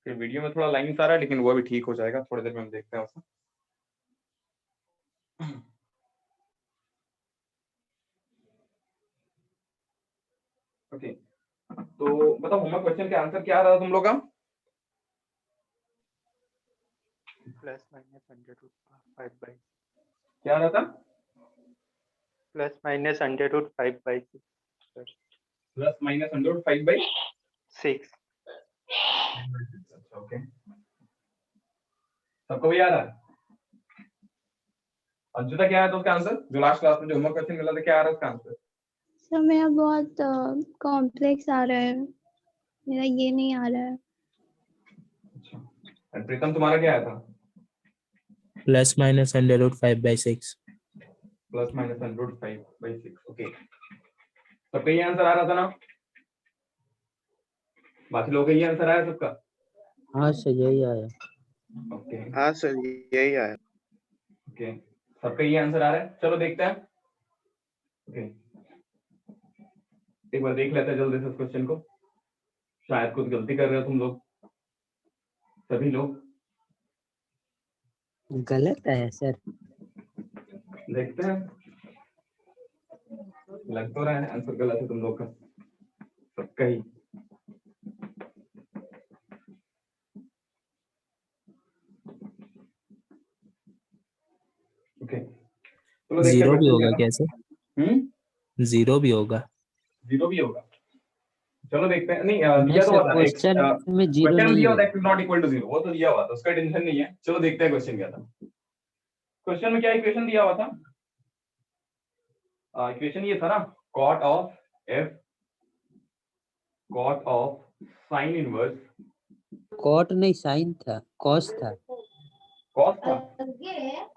फिर वीडियो में थोड़ा लाइन आ रहा है, लेकिन वो भी ठीक हो जाएगा, थोड़ी देर में हम देखते हैं उसे। ओके, तो बताओ होमवर्क क्वेश्चन का आंसर क्या आ रहा था तुम लोग का? Plus minus under root 5/6। क्या आ रहा था? Plus minus under root 5/6। Plus minus under root 5/6। 6। अच्छा, ओके, सबको भी आ रहा है? अंजुता क्या है तो उसका आंसर, जो लास्ट क्लास में जो होमवर्क क्वेश्चन मिला था, क्या आ रहा है उसका आंसर? सर मेरा बहुत कॉम्प्लेक्स आ रहा है, मेरा ये नहीं आ रहा है। अच्छा, और प्रीतम तुम्हारा क्या आया था? Plus minus under root 5/6। Plus minus under root 5/6। Okay, सबका ये आंसर आ रहा था ना? बाकी लोगों का ये आंसर आया सबका? हाँ सर यही आया। ओके हाँ सर यही आया। ओके, सबका ये आंसर आ रहा है, चलो देखते हैं। ओके, एक बार देख लेते हैं जल्दी से इस क्वेश्चन को, शायद कुछ गलती कर रहे हो तुम लोग, सभी लोग। गलत है सर। देखते हैं, लग तो रहा है आंसर गलत है तुम लोग का, सबका ही। ओके, चलो देखते हैं जीरो भी question होगा क्या क्या सर? था। जीरो भी होगा। जीरो भी होगा, चलो देखते हैं। नहीं नहीं दिया तो सर, हुआ था क्वेश्चन में जीरो क्वेश्चन नहीं दिया है। होता x नॉट इक्वल टू 0, वो तो दिया हुआ था, उसका टेंशन नहीं है। चलो देखते हैं क्वेश्चन क्या था। क्वेश्चन में क्या इक्वेशन दिया हुआ था? इक्वेशन ये था ना, cot of sine inverse, cot नहीं साइन था, कॉस था। cos था,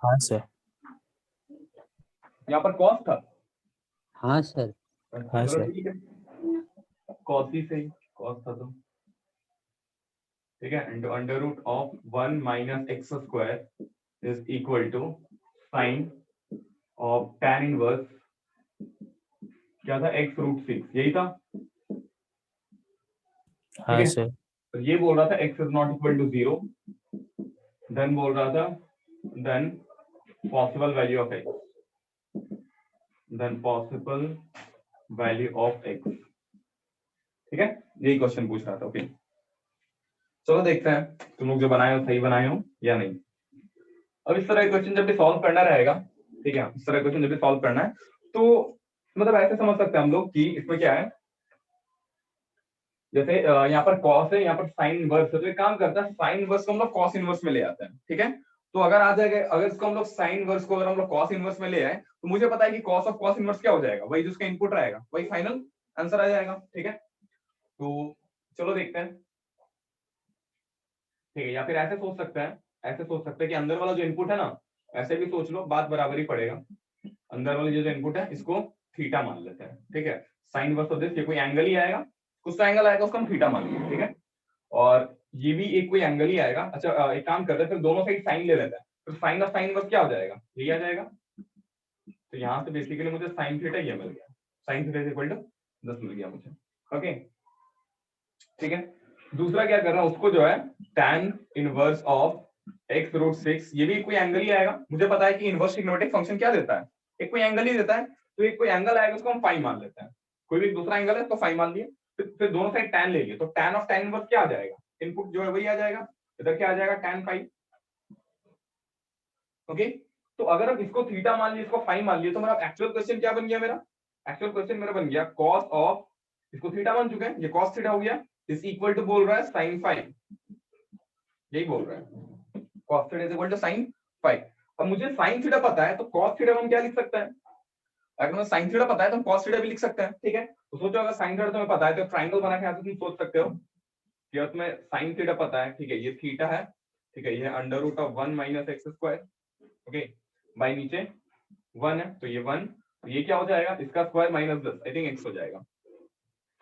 हाँ सर। यहाँ पर cos था। हाँ सर। हाँ चलो सर। ठीक है, cos ही सही, cos था तो ठीक है। Into under root of 1 minus x square is equal to sine of tan inverse, क्या था, x रूट 6, यही था। हाँ सर। तो ये बोल रहा था x is not equal to 0, then बोल रहा था then possible value of x, then possible value of x, ठीक है, यही क्वेश्चन पूछ रहा था। ओके, चलो देखते हैं तुम लोग जो बनाए हो सही बनाए हो या नहीं। अब इस तरह क्वेश्चन जब भी सॉल्व करना रहेगा, ठीक है, इस तरह क्वेश्चन जब भी सॉल्व करना है तो मतलब ऐसे समझ सकते हैं हम लोग कि इसमें क्या है, जैसे यहाँ पर cos है, यहाँ पर साइन इनवर्स है, तो एक काम करता है, साइन इनवर्स को हम लोग cos इनवर्स में ले आते हैं, ठीक है। तो अगर आ जाएगा, अगर इसको हम लोग साइन इनवर्स को अगर हम लोग cos इनवर्स में ले आए, तो मुझे पता है कि cos ऑफ cos इनवर्स क्या हो जाएगा, वही जिसका इनपुट रहेगा वही फाइनल आंसर आ जाएगा, ठीक है। तो चलो देखते हैं, ठीक है, या फिर ऐसे सोच सकते हैं, ऐसे सोच सकते हैं कि अंदर वाला जो इनपुट है ना, ऐसे भी सोच लो, बात बराबर ही पड़ेगा। अंदर वाले जो इनपुट है इसको थीटा मान लेते हैं, ठीक है। साइन इनवर्स ऑफ दिस, ये कोई एंगल ही आएगा, कुछ तो एंगल आएगा, उसको हम थीटा मान लेंगे, ठीक है। और ये भी एक कोई एंगल ही आएगा। अच्छा एक काम करते हैं, फिर दोनों साइड साइन ले लेते हैं, तो साइन ऑफ साइन इनवर्स क्या हो जाएगा, यही आ जाएगा। तो यहाँ से बेसिकली मुझे साइन थीटा ये मिल गया, sine theta is equal to 10 मिल गया मुझे, ओके, ठीक है। दूसरा क्या कर रहा हूँ, उसको जो है tan inverse of x root 6, ये भी कोई एंगल ही आएगा, मुझे पता है कि इनवर्स ट्रिग्नोमेट्रिक फंक्शन क्या देता है, एक कोई एंगल ही देता है, तो एक कोई एंगल आएगा उसको हम फाई मान लेते हैं, कोई भी दूसरा एंगल है तो फाई मान लिए, फिर दोनों साइड tan ले लिए, तो tan ऑफ tan इनवर्स क्या आ जाएगा, इनपुट जो है वही आ जाएगा, इधर क्या आ जाएगा tan फाई, ओके। तो अगर हम इसको थीटा मान लिए, इसको फाई मान लिए, तो मेरा एक्चुअल क्वेश्चन क्या बन गया, मेरा एक्चुअल क्वेश्चन मेरा बन गया cos ऑफ, इसको थीटा मान चुके हैं, ये cos थीटा हो गया, इज इक्वल टू बोल रहा है sin फाई, यही बोल रहा है, cos theta is equal to sin phi. अब मुझे sin थीटा पता है, तो cos थीटा हम क्या लिख सकते हैं, अगर मुझे sin थीटा पता है तो हम cos थीटा भी लिख सकते हैं, ठीक है। तो सोचो अगर sin थीटा तुम्हें पता है तो ट्रायंगल बना के यहाँ से तुम सोच सकते हो कि अगर तुम्हें sin थीटा पता है, ठीक है, ये थीटा है, ठीक है, ये under root of 1 minus x square, okay, by नीचे 1 है, तो ये 1, तो ये क्या हो जाएगा, इसका square minus 10, I think x हो जाएगा,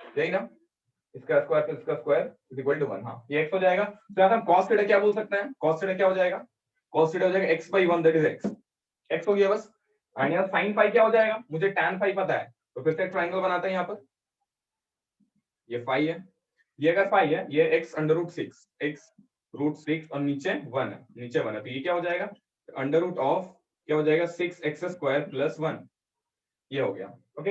यही ना, इसका स्क्वायर प्लस इसका स्क्वायर इज इक्वल टू 1, हाँ ये x हो जाएगा। तो यहाँ हम cos थीटा क्या बोल सकते हैं, cos थीटा क्या हो जाएगा, cos थीटा हो जाएगा x by 1 that is x हो गया बस। और यहाँ sin फाई क्या हो जाएगा, मुझे tan फाई पता है, तो फिर से ट्रायंगल बनाते हैं, यहाँ पर ये फाई है, ये अगर फाइव है, ये x under root 6, x root 6 और नीचे 1 है, नीचे 1 है, तो ये क्या हो जाएगा अंडर रूट ऑफ क्या हो जाएगा 6x स्क्वायर प्लस 1, ये हो गया। ओके,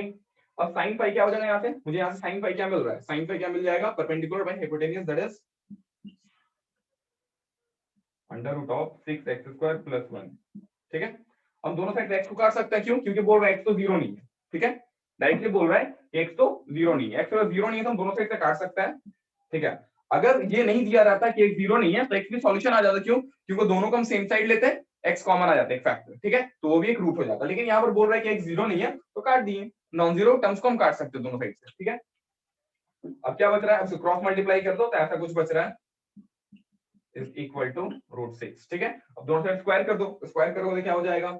अब साइन फाई क्या हो जाएगा यहाँ से, मुझे यहाँ से साइन फाई क्या मिल रहा है, साइन फाई क्या मिल जाएगा perpendicular by hypotenuse that is under root of 6x square plus 1। ठीक है, हम दोनों साइड x को काट सकते हैं, क्यों, क्योंकि बोल रहा है x तो जीरो नहीं है। ठीक है, डायरेक्टली बोल रहा है कि x तो जीरो नहीं है, x अगर जीरो नहीं है तो हम दोनों साइड से काट सकते हैं। ठीक है, अगर ये नहीं दिया रहता कि x जीरो नहीं है तो x भी सॉल्यूशन आ जाता, क्यों, क्योंकि दोनों को हम सेम साइड लेते हैं, x कॉमन आ जाता है एक फैक्टर। ठीक है, तो वो भी एक रूट हो जाता, लेकिन यहाँ पर बोल रहा है कि x जीरो नहीं है तो काट दिए, नॉन जीरो टर्म्स को हम काट सकते हैं दोनों साइड से। ठीक है, अब क्या बच रहा है, अब क्रॉस मल्टीप्लाई कर दो तो ऐसा कुछ बच रहा है इज इक्वल टू रूट 6। ठीक है, अब दोनों साइड स्क्वायर कर दो, स्क्वायर करोगे क्या हो जाएगा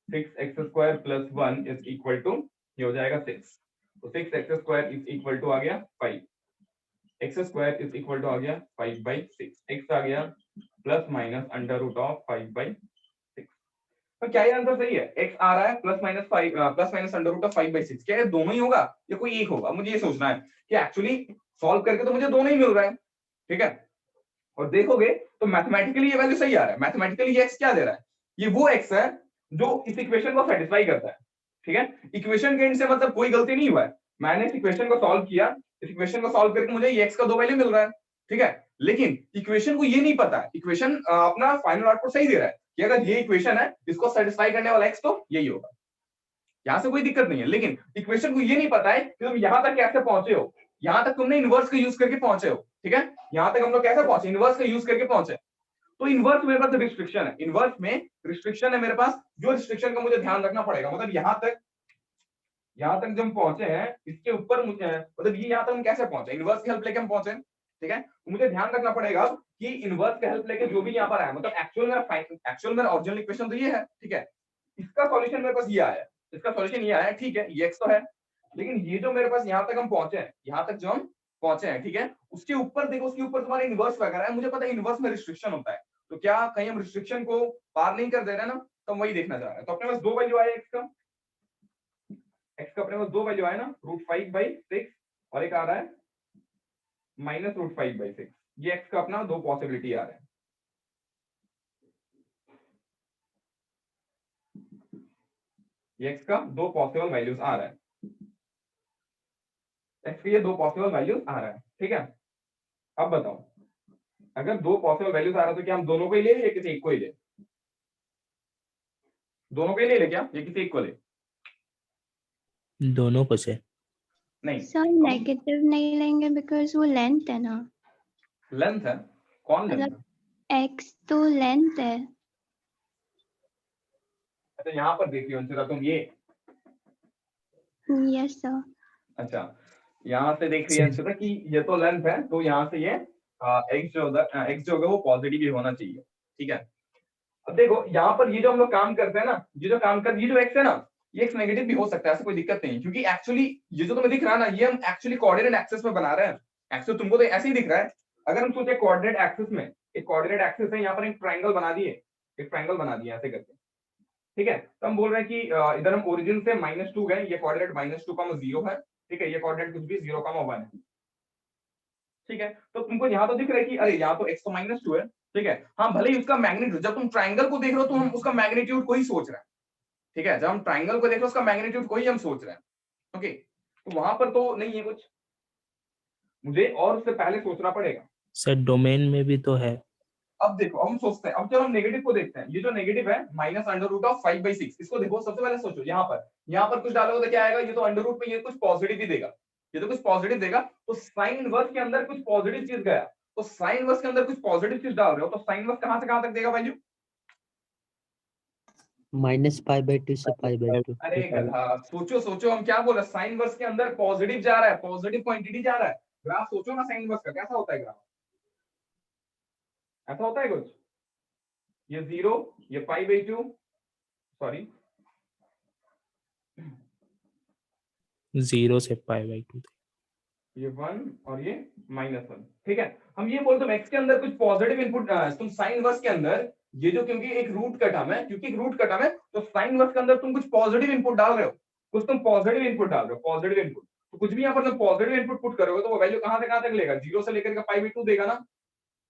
6x square plus 1 is equal to ये हो जाएगा 6, तो 6x square is equal to आ गया 5, x square is equal to आ गया 5/6, x आ गया plus minus under root of 5/6। तो क्या ये आंसर सही है, x आ रहा है plus minus 5 plus minus under root of 5/6, क्या ये दोनों ही होगा या कोई एक होगा, मुझे ये सोचना है कि एक्चुअली सॉल्व करके तो मुझे दोनों ही मिल रहा है। ठीक है, और देखोगे तो मैथमेटिकली ये वैल्यू सही आ रहा है, मैथमेटिकली ये x क्या दे रहा है, ये वो x है जो इस इक्वेशन को सेटिस्फाई करता है। ठीक है, इक्वेशन के एंड से मतलब कोई गलती नहीं हुआ है, मैंने इस इक्वेशन को सॉल्व किया, इस इक्वेशन को सॉल्व करके मुझे ये x का दो वैल्यू मिल रहा है। ठीक है, लेकिन इक्वेशन को ये नहीं पता है, इक्वेशन अपना फाइनल आउटपुट सही दे रहा है कि अगर ये इक्वेशन है इसको सेटिस्फाई करने वाला x तो यही होगा, यहां से कोई दिक्कत नहीं है, लेकिन इक्वेशन को ये नहीं पता है कि तुम यहां तक कैसे पहुंचे हो, यहां तक तुमने इनवर्स का यूज करके पहुंचे हो। ठीक है, यहां तक हम लोग कैसे पहुंचे, इनवर्स का यूज करके पहुंचे, तो इनवर्स मेरे पास रिस्ट्रिक्शन है, इनवर्स में रिस्ट्रिक्शन है मेरे पास, जो रिस्ट्रिक्शन का मुझे ध्यान रखना पड़ेगा, मतलब यहां तक जब हम पहुंचे हैं इसके ऊपर मुझे मतलब ये यहां तक हम कैसे पहुंचे, इनवर्स की हेल्प लेके हम पहुंचे। ठीक है, तो मुझे ध्यान रखना पड़ेगा कि इनवर्स की हेल्प लेके जो भी यहां पर आया, मतलब एक्चुअल मेरा ओरिजिनल इक्वेशन तो ये है। ठीक है, इसका सॉल्यूशन मेरे पास ये आया है, इसका सॉल्यूशन ये आया, ठीक है, ये x तो है, लेकिन ये जो मेरे पास यहां तक हम पहुंचे हैं, यहां तक जो हम पहुंचे हैं, ठीक है, उसके ऊपर देखो, उसके ऊपर तुम्हारा इनवर्स वगैरह है, मुझे पता है इनवर्स में रिस्ट्रिक्शन होता है, तो क्या कहीं हम रिस्ट्रिक्शन को पार नहीं कर दे रहे ना, तो हम वही देखना चाह रहे हैं। तो अपने पास दो वैल्यू आए x का अपने पास दो वैल्यू आए ना, √5/6 और एक आ रहा है -√5/6, ये x का अपना दो पॉसिबिलिटी आ रहा है, ये x का दो पॉसिबल वैल्यूज आ रहा है, x के ये दो पॉसिबल वैल्यूज आ रहा है। ठीक है, अब बताओ अगर दो पॉसिबल वैल्यूज आ रहा है तो क्या हम दोनों को ही ले या किसी एक को ही ले, दोनों को ही ले क्या या किसी एक को ले, दोनों को से नहीं सर नेगेटिव नहीं लेंगे बिकॉज वो लेंथ है ना, लेंथ है, कौन लेंथ है, मतलब x तो लेंथ है। अच्छा यहाँ पर देखिए अंशिता तुम ये, यस सर। अच्छा यहाँ से देख रही है अंशिता कि ये तो लेंथ है, तो यहाँ से ये x जो होगा वो पॉजिटिव ही होना चाहिए। ठीक है, अब देखो यहाँ पर ये जो हम लोग काम करते हैं ना, ये जो x है ना, ये x नेगेटिव भी हो सकता है, ऐसा कोई दिक्कत नहीं, क्योंकि एक्चुअली ये जो तुम्हें दिख रहा है ना, ये हम एक्चुअली कोऑर्डिनेट एक्सिस में बना रहे हैं, एक्चुअली तुमको तो ऐसे ही दिख रहा है। अगर हम सोचे कोऑर्डिनेट एक्सिस में, एक कोऑर्डिनेट एक्सिस है, यहाँ पर एक ट्रायंगल बना दिए, ऐसे करके। ठीक है, तो हम बोल रहे हैं कि इधर हम ओरिजिन से -2 गए, ये कोऑर्डिनेट -2, 0 है। ठीक है, ये कोऑर्डिनेट कुछ भी 0, 1 है। ठीक है, तो तुमको यहाँ तो दिख रहा है कि अरे यहाँ तो x तो -2 है। ठीक है, हाँ भले ही उसका मैग्नीट्यूड, जब तुम ट्रायंगल को देख रहे हो तो हम उसका मैग्नीट्यूड को ही सोच रहे हैं। ठीक है, जब हम ट्रायंगल को देख रहे हो उसका मैग्नीट्यूड को ही हम सोच रहे हैं। ओके, तो वहां पर तो नहीं है कुछ, मुझे और उससे पहले सोचना पड़ेगा। सर डोमेन में भी तो है। अब देखो हम सोचते हैं, अब जब हम नेगेटिव को देखते हैं, ये जो नेगेटिव है -√5/6, इसको देखो सबसे पहले सोचो, यहाँ पर कुछ डालोगे तो क्या आएगा, ये तो अंडर रूट पे ये कुछ पॉजिटिव ही देगा, ये तो कुछ पॉजिटिव देगा, तो साइन इनवर्स के अंदर कुछ पॉजिटिव चीज गया, तो साइन इनवर्स के अंदर कुछ पॉजिटिव चीज डाल रहे हो, तो साइन इनवर्स कहां से कहां तक देगा वैल्यू, -π/2 से π/2। अरे गधा, सोचो हम क्या बोल रहे हैं, साइन इनवर्स के अंदर पॉजिटिव जा रहा है, पॉजिटिव क्वांटिटी जा रहा है, ग्राफ सोचो ना साइन इनवर्स का कैसा होता है ग्राफ, ऐसा होता है कुछ, ये 0, ये π/2, सॉरी 0 से π/2, ये 1 और ये -1। ठीक है, हम ये बोलते हैं x के अंदर कुछ पॉजिटिव इनपुट, तुम साइन इनवर्स के अंदर ये जो, क्योंकि एक रूट का टर्म है, तो साइन इनवर्स के अंदर तुम कुछ पॉजिटिव इनपुट डाल रहे हो, कुछ तुम पॉजिटिव इनपुट डाल रहे हो, पॉजिटिव इनपुट, तो कुछ भी यहाँ पर पॉजिटिव इनपुट पुट करोगे तो वो वैल्यू कहां तक लेगा, 0 से लेकर के π/2 देगा ना,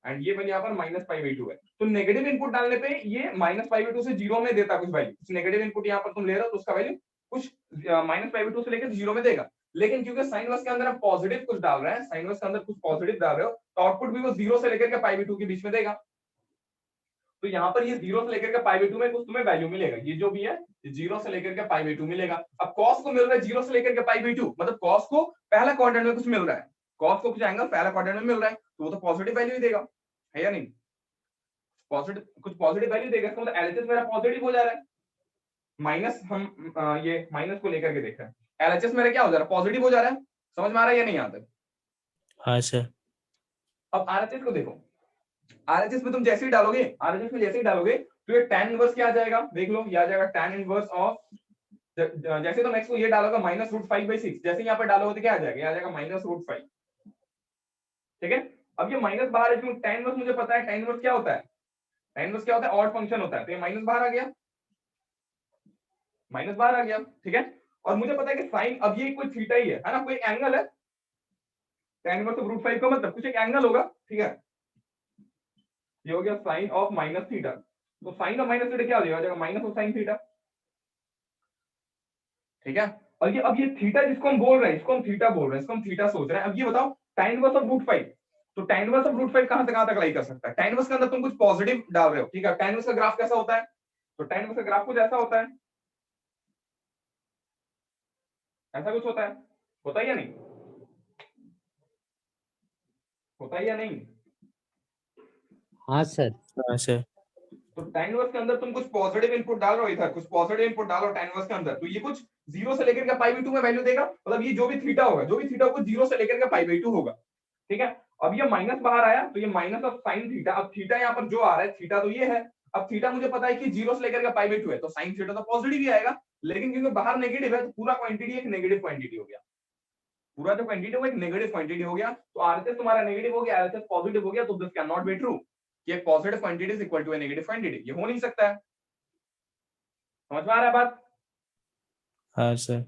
एंड ये वैल्यू यहाँ पर -π/2 है। तो नेगेटिव इनपुट डालने पे ये -π/2 से 0 में देता कुछ वैल्यू, कुछ नेगेटिव इनपुट यहाँ पर तुम ले रहे हो तो उसका वैल्यू कुछ -π/2 से लेकर 0 में देगा। लेकिन क्योंकि साइन इनवर्स के अंदर आप पॉजिटिव कुछ डाल रहे हैं, साइन इनवर्स के अंदर कुछ पॉजिटिव डाल रहे हो, तो आउटपुट भी वो 0 से लेकर के π/2 के बीच में देगा। तो यहाँ पर ये 0 से लेकर के π/2 में कुछ तुम्हें वैल्यू मिलेगा, ये जो भी है 0 से लेकर के π/2 मिलेगा। अब cos को मिल रहा है 0 से लेकर के π/2, मतलब cos को पहला क्वाड्रेंट में कुछ मिल रहा है, cos को कुछ एंगल पहला क्वाड्रेंट में मिल रहा है, तो वो तो पॉजिटिव वैल्यू ही देगा, है या नहीं, पॉजिटिव कुछ पॉजिटिव वैल्यू देगा। इसका मतलब LHS मेरा पॉजिटिव हो जा रहा है, माइनस हम ये माइनस को लेकर के देख रहे हैं, LHS मेरा क्या हो जा रहा है, पॉजिटिव हो जा रहा है। समझ में आ रहा है या नहीं यहाँ तक? हाँ सर। अब RHS को देखो, RHS में तुम जैसे ही डालोगे, RHS में जैसे ही डालोगे तो ये tan इनवर्स क्या आ जाएगा, देख लो, ये आ जाएगा tan इनवर्स ऑफ, जैसे तुम x को ये डालोगे -√5/6, जैसे यहाँ पर डालोगे तो क्या आ जाएगा, ये आ जाएगा -√5, ठीक है। अब ये माइनस बाहर है, इसमें tan इनवर्स मुझे पता है, tan इनवर्स क्या होता है, tan इनवर्स क्या होता है, ऑड फंक्शन होता है, तो ये माइनस बाहर आ गया, माइनस बाहर आ गया, ठीक है। और मुझे पता है कि साइन, अब ये कोई थीटा ही है ना, कोई एंगल है, tan इनवर्स ऑफ √5 का मतलब कुछ एक एंगल होगा, ठीक है। ये हो गया साइन ऑफ माइनस थीटा, तो साइन ऑफ माइनस थीटा क्या हो जाएगा, माइनस ऑफ साइन थीटा, ठीक है। और ये अब ये थीटा जिसको हम बोल रहे हैं, इसको हम थीटा बोल रहे हैं, इसको हम थीटा सोच रहे हैं। अब ये बताओ tan इनवर्स ऑफ √5, तो tan इनवर्स ऑफ √5 कहां से कहां तक लाई कर सकता है, tan इनवर्स के अंदर तुम कुछ पॉजिटिव डाल रहे हो, ठीक है। tan इनवर्स का ग्राफ कैसा होता है, तो tan इनवर्स का ग्राफ कुछ ऐसा होता है, ऐसा कुछ होता है या नहीं, होता है या नहीं? हाँ सर। हाँ सर। तो tan इनवर्स के अंदर तुम कुछ पॉजिटिव इनपुट डाल रहे हो, इधर कुछ पॉजिटिव इनपुट डालो tan इनवर्स के अंदर, तो ये कुछ 0 से लेकर के π/2 में वैल्यू देगा, मतलब ये जो भी थीटा होगा, जो भी थीटा होगा 0 से लेकर के π/2 होगा, ठीक है। अब ये माइनस बाहर आया, तो ये माइनस ऑफ साइन थीटा, अब थीटा यहाँ पर जो आ रहा है, थीटा तो ये है, अब थीटा मुझे पता है कि 0 से लेकर के π/2 है, तो साइन थीटा तो पॉजिटिव ही आएगा, लेकिन क्योंकि बाहर नेगेटिव है तो पूरा क्वांटिटी एक नेगेटिव क्वांटिटी हो गया, पूरा जो क्वांटिटी होगा एक नेगेटिव क्वांटिटी हो गया। तो RHS तुम्हारा नेगेटिव हो गया, LHS पॉजिटिव हो गया, तो this can not be true कि एक positive quantity is equal to a negative quantity, ये हो नहीं सकता है। समझ में आ रहा है बात? हाँ सर।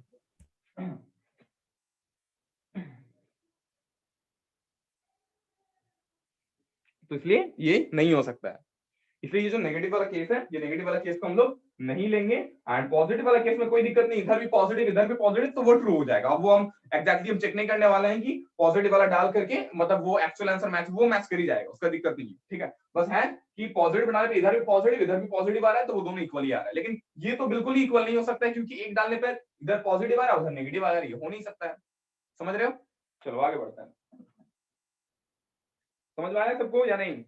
तो इसलिए ये नहीं हो सकता है, इसलिए ये जो नेगेटिव वाला केस है, ये नेगेटिव वाला केस को हम लोग नहीं लेंगे, एंड पॉजिटिव वाला केस में कोई दिक्कत नहीं, इधर भी पॉजिटिव इधर भी पॉजिटिव, तो वो ट्रू हो जाएगा। अब वो हम एग्जैक्टली हम चेक नहीं करने वाले हैं कि पॉजिटिव वाला डाल करके मतलब वो एक्चुअल आंसर मैच कर ही जाएगा, उसका दिक्कत नहीं है, ठीक है। बस है कि पॉजिटिव बनाने पे इधर भी पॉजिटिव आ रहा है, तो वो दोनों इक्वली आ रहा है, लेकिन ये तो बिल्कुल ही इक्वल नहीं हो सकता है, क्योंकि एक डालने पर इधर पॉजिटिव आ रहा है उधर नेगेटिव आ रहा है, ये हो नहीं सकता है। समझ रहे हो? चलो आगे बढ़ते हैं। समझ में आया सबको या नहीं?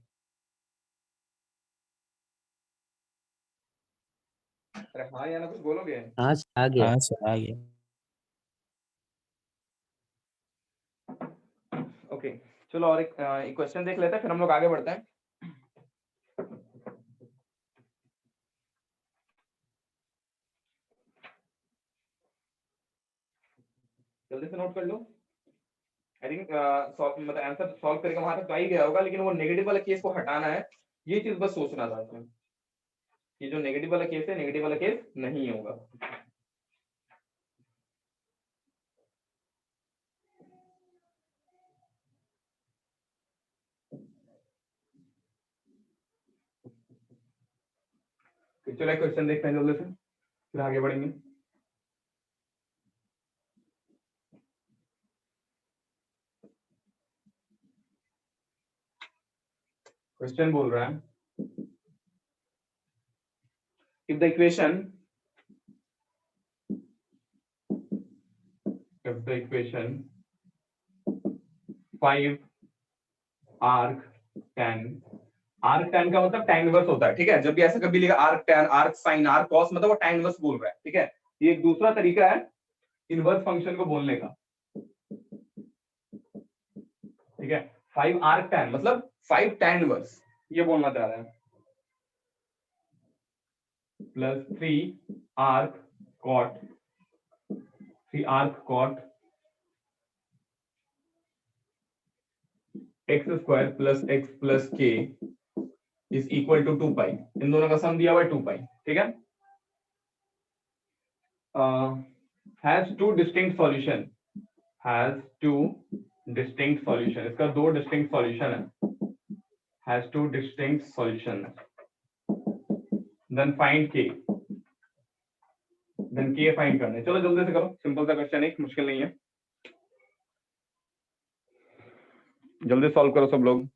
अरे हाँ या ना कुछ बोलोगे? हाँ सर, आ गया। हाँ सर आ गया। ओके चलो और एक क्वेश्चन देख लेते हैं, फिर हम लोग आगे बढ़ते हैं। जल्दी से नोट कर लो। आई थिंक मतलब आंसर सॉल्व करके वहां तक तो आ ही गया होगा, लेकिन वो नेगेटिव वाला केस को हटाना है, ये चीज बस सोचना था इसमें, ये जो नेगेटिव वाला केस है, नेगेटिव वाला केस नहीं होगा। चलो एक क्वेश्चन देखते हैं जल्दी से, फिर आगे बढ़ेंगे। क्वेश्चन बोल रहा है, if the equation 5 arc tan का मतलब tan इनवर्स होता है, ठीक है। जब भी ऐसा कभी लिखा arc tan arc sin arc cos, मतलब वो tan इनवर्स बोल रहा है, ठीक है। ये एक दूसरा तरीका है इनवर्स फंक्शन को बोलने का, ठीक है। 5 arc tan मतलब 5 tan इनवर्स, ये बोलना चाह रहा है, plus 3 arc cot x square plus x plus k is equal to 2 pi, इन दोनों का सम दिया हुआ है 2 पाई, ठीक है। Has two distinct solution, has two distinct solution, इसका दो डिस्टिंक्ट सॉल्यूशन है, has two distinct solution, then find k, then k find करने। चलो जल्दी से करो, सिंपल सा क्वेश्चन है, मुश्किल नहीं है, जल्दी सॉल्व करो सब लोग।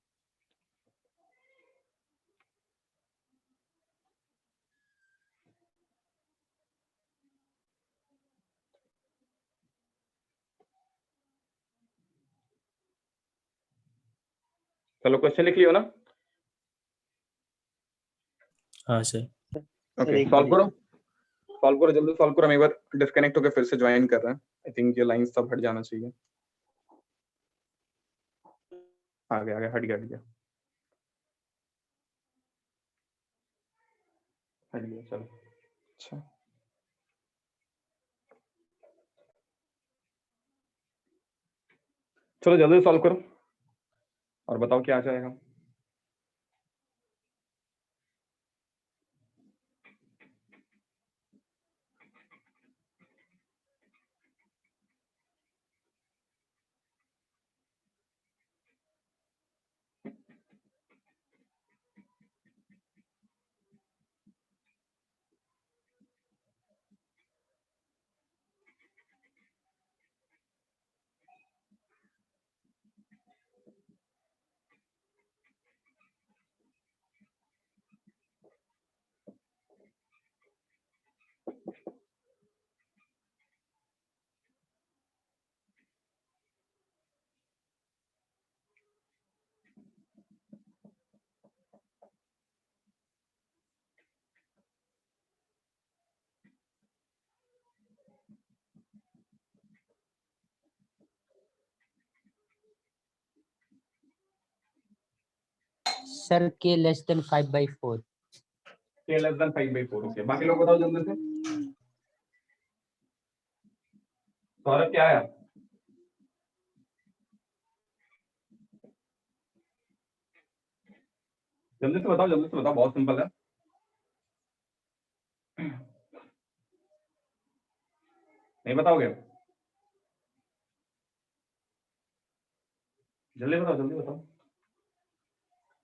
चलो क्वेश्चन लिख लियो ना? हाँ सर। ओके सॉल्व करो, सॉल्व करो, जल्दी सॉल्व करो। हम एक बार डिस्कनेक्ट होकर फिर से ज्वाइन कर रहे हैं, आई थिंक ये लाइन सब हट जाना चाहिए। आ गया हट गया चलो अच्छा, चलो जल्दी सॉल्व करो और बताओ क्या आ जाएगा। Sir, k less than 5/4. k less than 5/4, okay. बाकी लोग बताओ जल्दी से। सौरभ क्या है? जल्दी से बताओ, बहुत सिंपल है। नहीं बताओगे? जल्दी बताओ।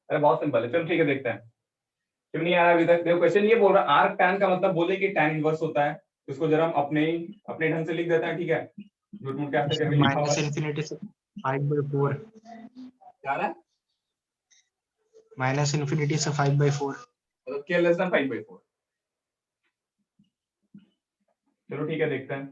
अरे बहुत सिंपल है, चलो ठीक है, देखते हैं। क्यों नहीं आया अभी तक? देखो क्वेश्चन ये बोल रहा है आर्क टैन का मतलब बोले कि टैन इनवर्स होता है, इसको जरा हम अपने ढंग से लिख देते हैं, ठीक है? झूठ मूठ कैसे करके लिखा हुआ है? -infinity से 5/4, क्या है? -infinity से 5/4। मतलब k less than 5/4। चलो ठीक है, देखते हैं।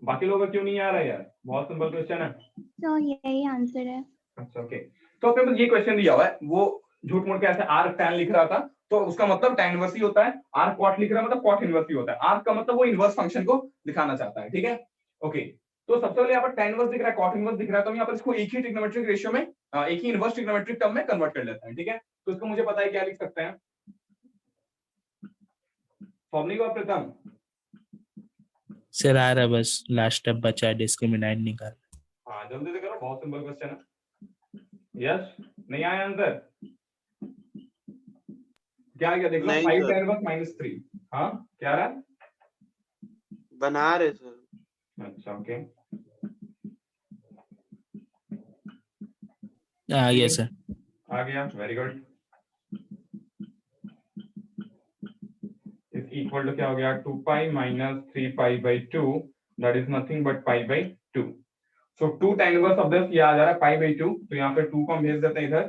बाकी लोगों का क्यों नहीं आ रहा है यार? बहुत सिंपल क्वेश्चन है। तो यही आंसर है। अच्छा ओके, तो अपने पास ये क्वेश्चन दिया हुआ है, वो झूठ मूठ के ऐसे आर्क टैन लिख रहा था, तो उसका मतलब टैन इनवर्स ही होता है। आर्क क्वाट लिख रहा है मतलब क्वाट इनवर्स ही होता है। आर्क का मतलब वो इनवर्स फंक्शन को दिखाना चाहता है, ठीक है? ओके, तो सबसे पहले यहाँ पर टैन इनवर्स दिख रहा है, क्वाट इनवर्स दिख रहा है, तो यहाँ पर इसको एक ही ट्रिग्नोमेट्रिक रेशियो में, एक ही इनवर्स ट्रिग्नोमेट्रिक टर्म में कन्वर्ट कर लेते हैं, ठीक है? तो इसको मुझे पता है क्या लिख सकते हैं, फॉर्मूले को प्रथम। सर आ रहा, बस लास्ट स्टेप बचा है, डिस्क्रिमिनेंट निकाल। हाँ जल्दी से करो, बहुत सिंपल क्वेश्चन है। यस, नहीं आया आंसर? क्या आ गया देख लो, 5 tan inverse -3। हाँ क्या रहा? बना रहे सर। अच्छा ओके, आ गया सर। आ गया, very good. Is equal to क्या हो गया, 2π - 3π/2, that is nothing but π/2। So 2 tan inverse of this, ये आ जा रहा है π/2, तो यहाँ पे 2 को हम भेज देते हैं इधर।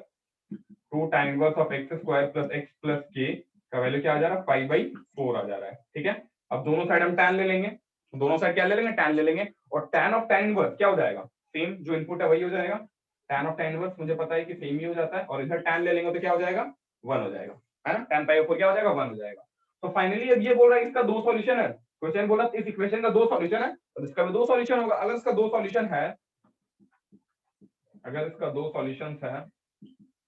2 tan inverse of x² + x + k का वैल्यू क्या आ जा रहा है, π/4 आ जा रहा है, ठीक है? अब दोनों साइड हम tan ले लेंगे, दोनों साइड क्या ले लेंगे, tan ले लेंगे, और tan ऑफ tan इनवर्स क्या हो जाएगा, सेम जो इनपुट है वही हो जाएगा। tan ऑफ tan इनवर्स मुझे पता है कि सेम ही हो जाता है, और इधर tan ले लेंगे तो क्या हो जाएगा, 1 हो जाएगा, है ना? tan π/4 क्या हो जाएगा, 1 हो जाएगा। तो फाइनली अब ये बोल रहा है इसका दो सॉल्यूशन है, क्वेश्चन बोला इस इक्वेशन का दो सॉल्यूशन है, तो इसका भी दो सॉल्यूशन होगा। अगर इसका दो सॉल्यूशन है, अगर इसका दो सॉल्यूशंस है,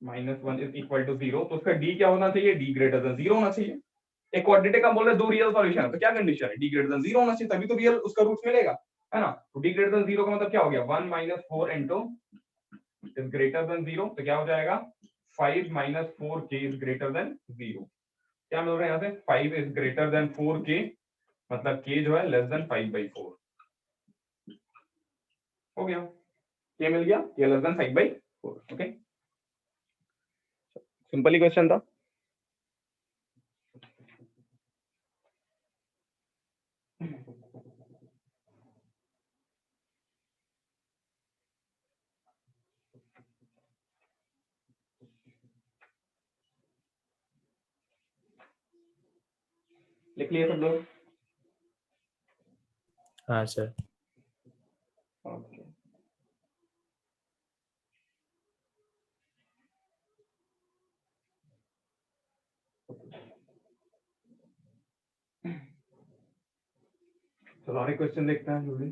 -1 इज इक्वल टू 0, तो उसका d क्या होना चाहिए, d ग्रेटर देन 0 होना चाहिए। एक क्वाड्रेटिक का बोल रहे दो रियल सॉल्यूशन है, तो क्या कंडीशन है, d ग्रेटर देन 0 होना चाहिए, तभी तो रियल उसका रूट मिलेगा, है ना? तो d ग्रेटर देन 0 का मतलब क्या हो गया, 1 - 4 into इज ग्रेटर देन 0, तो क्या हो जाएगा, 5 - 4k इज ग्रेटर देन 0। क्या मिल रहा है यहाँ से, 5 इज ग्रेटर देन 4k, मतलब k जो है लेस देन 5/4। हो गया, ये मिल गया, ये लेस देन 5/4। ओके, सिंपल ही क्वेश्चन था। लिख लिए सब लोग? हाँ सर। ओके, चलो और एक क्वेश्चन देखते हैं जल्दी।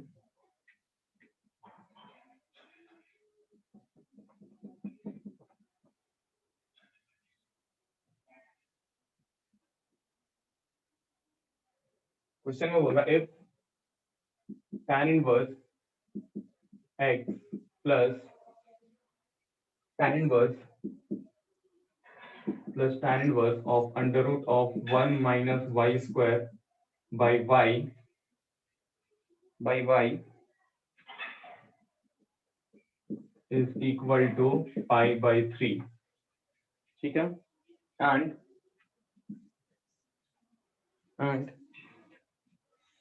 क्वेश्चन में बोला if tan inverse x plus tan inverse of under root of 1 minus y square by y is equal to pi by 3, ठीक है, and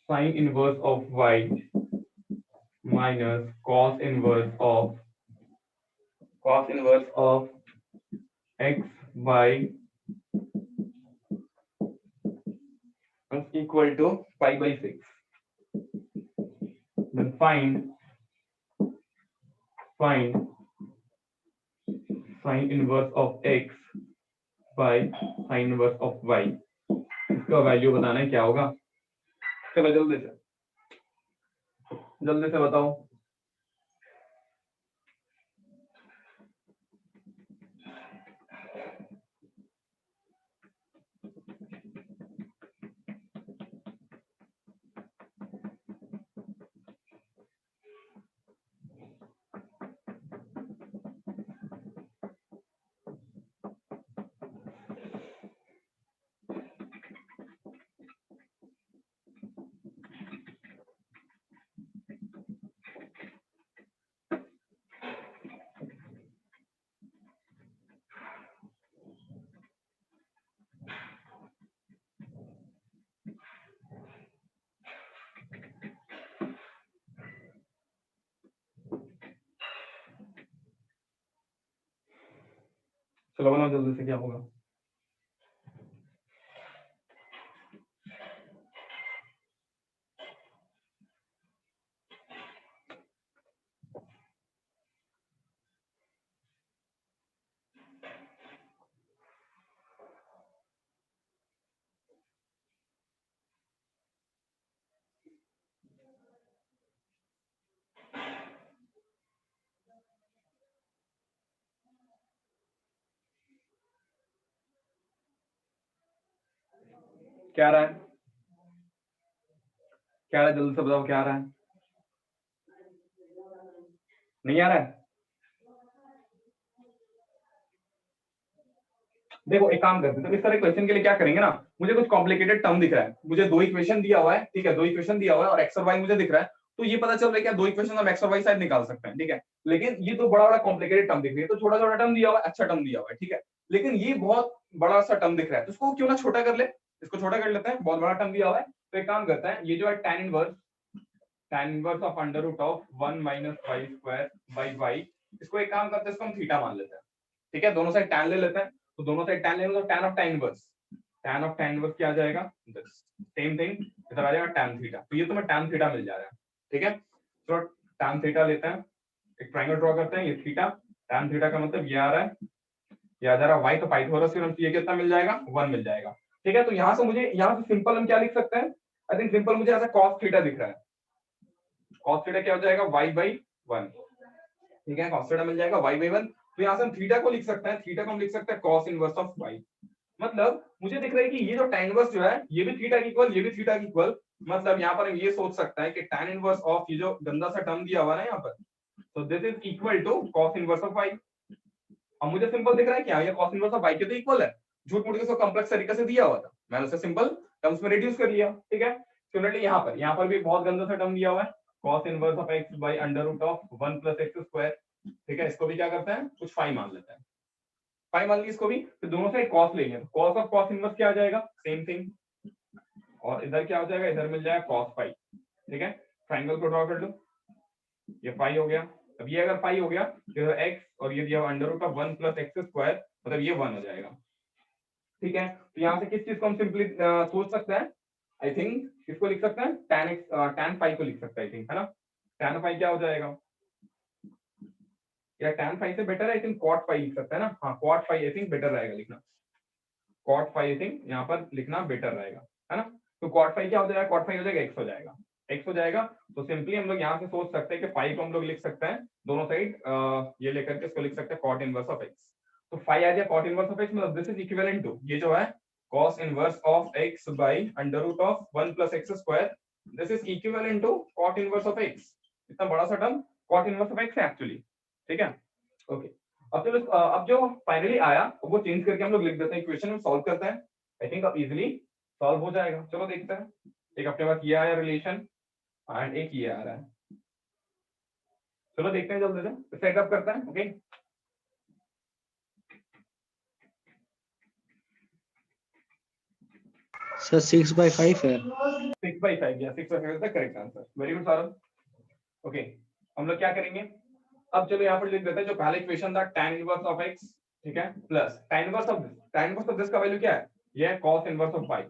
sin inverse of y minus cos inverse of x by is equal to pi by 6. Then find sin inverse of x by sin inverse of y। इसका value बताना है क्या होगा। चलो जल्दी से बताओ। चलो बताओ जल्दी से क्या होगा। क्या आ रहा है, क्या आ रहा है, जल्दी से बताओ क्या आ रहा है। नहीं आ रहा है? देखो एक काम करते हैं, तो इस तरह क्वेश्चन के लिए क्या करेंगे ना, मुझे कुछ कॉम्प्लिकेटेड टर्म दिख रहा है, मुझे दो इक्वेशन दिया हुआ है, ठीक है, दो इक्वेशन दिया हुआ है और एक्स और वाई मुझे दिख रहा है, तो ये पता चल रहा है कि दो इक्वेशन हम एक्स और वाई शायद निकाल सकते हैं, ठीक है, लेकिन ये तो बड़ा बड़ा कॉम्प्लिकेटेड टर्म दिख रही है, तो छोटा छोटा टर्म दिया हुआ है, अच्छा टर्म दिया हुआ है, ठीक है, लेकिन ये बहुत बड़ा सा टर्म दिख रहा है, तो इसको क्यों ना छोटा कर ले, इसको छोटा कर लेते हैं, बहुत बड़ा टर्म दिया हुआ है, तो एक काम करते हैं, ये जो है tan inverse of under root of 1 minus y square by y, इसको एक काम करते हैं, इसको हम थीटा मान लेते हैं, ठीक है, दोनों साइड tan ले लेते हैं, तो दोनों साइड tan लेंगे तो tan ऑफ tan इनवर्स क्या आ जाएगा, सेम थिंग इधर आ जाएगा tan थीटा, तो ये तो मैं tan थीटा मिल जा रहा है, ठीक है, तो tan थीटा लेते हैं, एक ट्रायंगल ड्रॉ करते हैं, ये थीटा, tan थीटा का मतलब ये आ रहा है, ये आ जा रहा है y, तो पाइथागोरस थ्योरम से ये कितना मिल जाएगा, 1 मिल जाएगा, ठीक है, तो यहाँ से मुझे, यहाँ से सिंपल हम क्या लिख सकते हैं, आई थिंक सिंपल मुझे ऐसा cos थीटा दिख रहा है, cos थीटा क्या हो जाएगा y/1, ठीक है, cos थीटा मिल जाएगा y/1, तो यहाँ से हम थीटा को लिख सकते हैं, थीटा को हम लिख सकते हैं cos इनवर्स ऑफ y, मतलब मुझे दिख रहा है कि ये जो tan इनवर्स जो है ये भी थीटा की इक्वल, ये भी थीटा की इक्वल, मतलब यहाँ पर हम ये सोच सकते हैं कि tan इनवर्स ऑफ ये जो गंदा सा टर्म दिया हुआ है ना यहाँ पर, तो this is equal to cos inverse of y। अब मुझे सिंपल दिख रहा है क्या, ये cos इनवर्स ऑफ y के तो इक्वल है, झूठ मूठ के इसको कॉम्प्लेक्स तरीके से दिया हुआ था, मैंने उसे सिंपल टर्म्स में रिड्यूस कर लिया, ठीक है, सिमिलरली यहाँ पर भी बहुत गंदा सा टर्म दिया हुआ है cos inverse of x by under root of 1 plus x square. ठीक है, इसको भी क्या करते हैं, कुछ फाई मान लेते हैं, फाई मान ली इसको भी, तो दोनों साइड cos लेंगे, cos ऑफ cos इनवर्स क्या आ जाएगा, सेम थिंग, और इधर क्या हो जाएगा, इधर मिल जाएगा cos फाई। ठीक है, ट्रायंगल को ड्रॉ कर लो, ये फाई हो गया। अब ये अगर फाई हो गया तो x और ये दिया under root of 1 plus x square, मतलब ये 1 हो जाएगा। ठीक है, तो यहाँ से किस चीज को हम सिंपली सोच सकते हैं, आई थिंक किसको लिख सकते हैं, tan x tan फाई को लिख सकते हैं, आई थिंक, है ना। tan फाई क्या हो जाएगा, या tan फाई से बेटर है आई थिंक cot फाई लिख सकते हैं ना, हाँ cot phi I think better रहेगा लिखना, cot फाई आई थिंक यहाँ पर लिखना बेटर रहेगा, है ना। तो cot फाई क्या हो जाएगा, cot फाई हो जाएगा x हो जाएगा, x हो जाएगा। तो सिंपली हम लोग यहाँ से सोच सकते हैं कि फाई को हम लोग लिख सकते हैं दोनों साइड ये लेकर के इसको लिख सकते हैं cot इनवर्स ऑफ x। तो फाई आ गया cot इनवर्स ऑफ x, मतलब दिस इज इक्विवेलेंट टू ये जो है cos inverse of x by under root of 1 plus x square, this is equivalent to cot inverse of x। इतना बड़ा सा term cot inverse of x है actually. ठीक है, ओके। अब चलो अब जो फाइनली आया वो चेंज करके हम लोग लिख देते हैं, इक्वेशन में सॉल्व करते हैं, आई थिंक अब इजीली सॉल्व हो जाएगा। चलो देखते हैं, एक अपने पास ये आया रिलेशन एंड एक ये आ रहा है, चलो देखते हैं जल्दी से सेटअप करते हैं। ओके, सर 6/5 है। 6/5 या 6/5 is the correct answer, very good Saurabh. Okay, हम लोग क्या करेंगे, अब चलो यहाँ पर लिख देते हैं जो पहला इक्वेशन था tan इनवर्स ऑफ x, ठीक है, plus tan inverse of this का वैल्यू क्या है, ये है cos इनवर्स ऑफ y,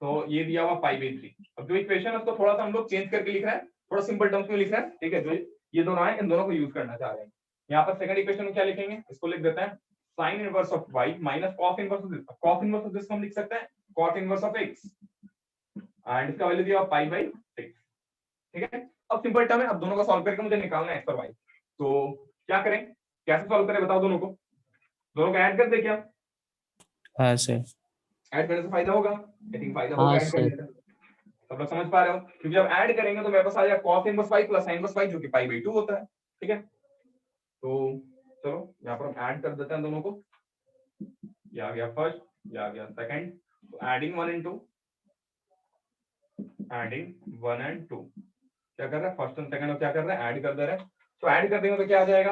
तो ये दिया हुआ π/3। अब जो इक्वेशन है उसको थोड़ा सा हम लोग चेंज करके लिख रहे हैं, थोड़ा सिंपल टर्म्स में लिख रहे हैं। ठीक है, जो ये दोनों है इन दोनों को यूज करना चाह रहे हैं। यहाँ पर सेकंड इक्वेशन में क्या लिखेंगे, इसको लिख देते हैं sin inverse of y minus cos inverse of this. cos inverse of this को हम लिख सकते हैं cot inverse of x and इसका वैल्यू दिया हुआ π/6। ठीक है, अब सिंपल टर्म है, अब दोनों को सॉल्व करके मुझे निकालना है x और y, तो क्या करें, कैसे सॉल्व करें बताओ, दोनों को ऐड कर दे क्या, हाँ सर। ऐड करने से फायदा होगा, आई थिंक फायदा हाँ, होगा ऐड करने सर। से, सब लोग समझ पा रहे हो, क्योंकि जब ऐड करेंगे तो मेरे पास आ जाएगा cos inverse y plus sin inverse y जो कि π/2 होता है। ठीक है, तो चलो यहाँ पर हम ऐड कर देते हैं दोनों को, ये आ गया फर्स्ट, ये आ गया सेकंड, तो एडिंग 1 and 2, एडिंग 1 and 2 क्या कर रहा है, फर्स्ट एंड सेकंड को क्या कर रहा है, ऐड कर दे रहा है। तो ऐड कर देंगे तो क्या आ जाएगा,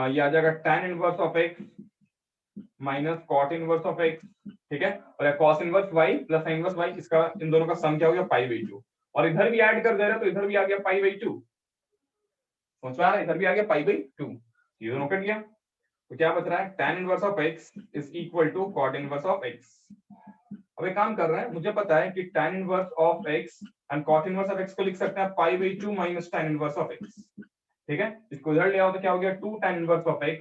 ये आ जाएगा tan inverse of x minus cot inverse of x। ठीक है, और cos inverse y plus sin inverse y, इसका इन दोनों का सम क्या हो गया π/2, और इधर भी ऐड कर दे रहा है तो इधर भी आ गया π/2, समझ में आ रहा है, इधर भी आ गया π/2, ये दोनों कट गया, तो क्या बच रहा है tan inverse of x is equal to cot inverse of x। अब एक काम कर रहे हैं, मुझे पता है कि tan inverse of x and cot inverse of x को लिख सकते हैं π/2 minus tan inverse of x। ठीक है, इसको इधर ले आओ तो क्या हो गया 2 tan inverse of x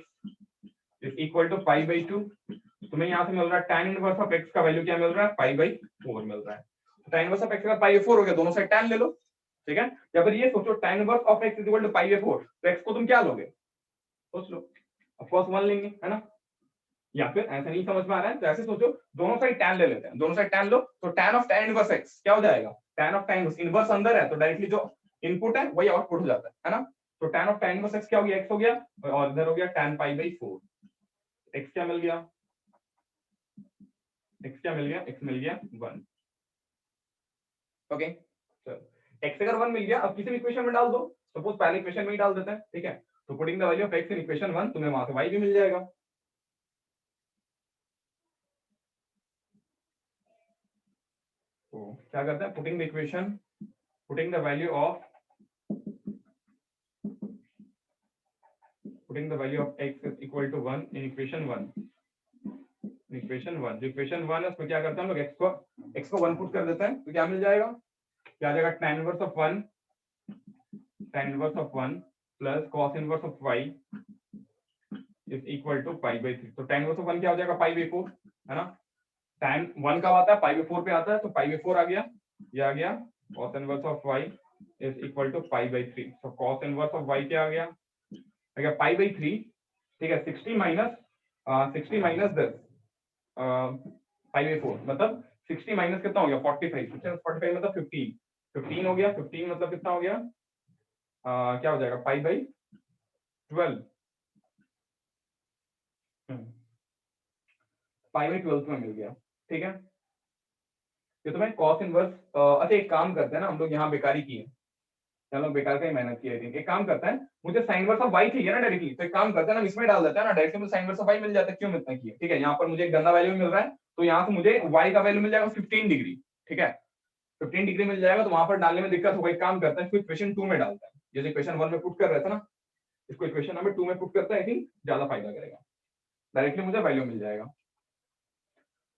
is equal to π/2। तुम्हें यहाँ से मिल रहा है tan इनवर्स ऑफ x का वैल्यू क्या मिल रहा है, π/4 मिल रहा है। tan इनवर्स ऑफ x का π/4 हो गया, दोनों साइड tan ले लो। ठीक है, या फिर ये सोचो tan inverse of x is equal to π/4, तो x को तुम क्या लोगे, सोच लो, ऑफ कोर्स 1 लेंगे, है ना, या फिर ऐसा नहीं समझ में आ रहा है तो ऐसे सोचो, दोनों साइड tan ले लेते हैं, दोनों साइड tan लो, तो tan of tan inverse x क्या हो जाएगा, tan ऑफ tan इनवर्स अंदर है तो डायरेक्टली जो इनपुट है वही आउटपुट हो जाता है ना। तो tan of tan inverse x क्या हो गया, x हो गया, और इधर हो गया tan π/4, x क्या मिल गया, x क्या मिल गया, x मिल गया 1। ओके, चलो x अगर 1 मिल गया, अब किसी भी इक्वेशन में डाल दो, सपोज पहले इक्वेशन में ही डाल देते हैं। ठीक है, तो putting the value of x in equation 1, तुम्हें वहां से y भी मिल जाएगा। तो क्या करते हैं, putting the equation, putting the value of x is equal to 1 in equation 1, जो इक्वेशन 1 है उसमें क्या करते हैं हम लोग, x को 1 पुट कर देते हैं, तो क्या मिल जाएगा, क्या आ जाएगा tan inverse of 1 plus cos inverse of y is equal to π/3। तो tan इनवर्स ऑफ 1 क्या हो जाएगा, π/4, है ना, tan 1 कब आता है, π/4 पे आता है, तो π/4 आ गया, ये आ गया cos inverse of y is equal to π/3। तो cos इनवर्स ऑफ y क्या आ गया π/3। ठीक है, 60 माइनस 10 π/4, मतलब 60 माइनस कितना हो गया 45, 45 मतलब 15 हो गया, 15 मतलब कितना हो गया, क्या हो जाएगा π/12, π/12 में मिल गया। ठीक है, ये तुम्हें cos इनवर्स, अच्छा एक काम करते हैं ना हम लोग यहाँ बेकारी की है, चलो बेकार का ही मेहनत की है। एक काम करता है, मुझे साइन इनवर्स ऑफ y चाहिए ना डायरेक्टली, तो एक काम करते हैं ना, इसमें डाल देते हैं ना, डायरेक्टली मुझे साइन इनवर्स ऑफ y मिल जाता है, क्यों इतना किया। ठीक है, यहाँ पर मुझे एक गंदा वैल्यू मिल रहा है, तो यहाँ से मुझे y का वैल्यू मिल जाएगा 15 डिग्री। ठीक है, 15 डिग्री मिल जाएगा, तो वहां पर डालने में दिक्कत होगा। एक काम करते हैं, इसको इक्वेशन 2 में डालते हैं, जैसे इक्वेशन 1 में पुट कर रहे थे ना, इसको इक्वेशन नंबर 2 में पुट करते हैं, आई थिंक ज्यादा फायदा करेगा, डायरेक्टली मुझे वैल्यू मिल जाएगा।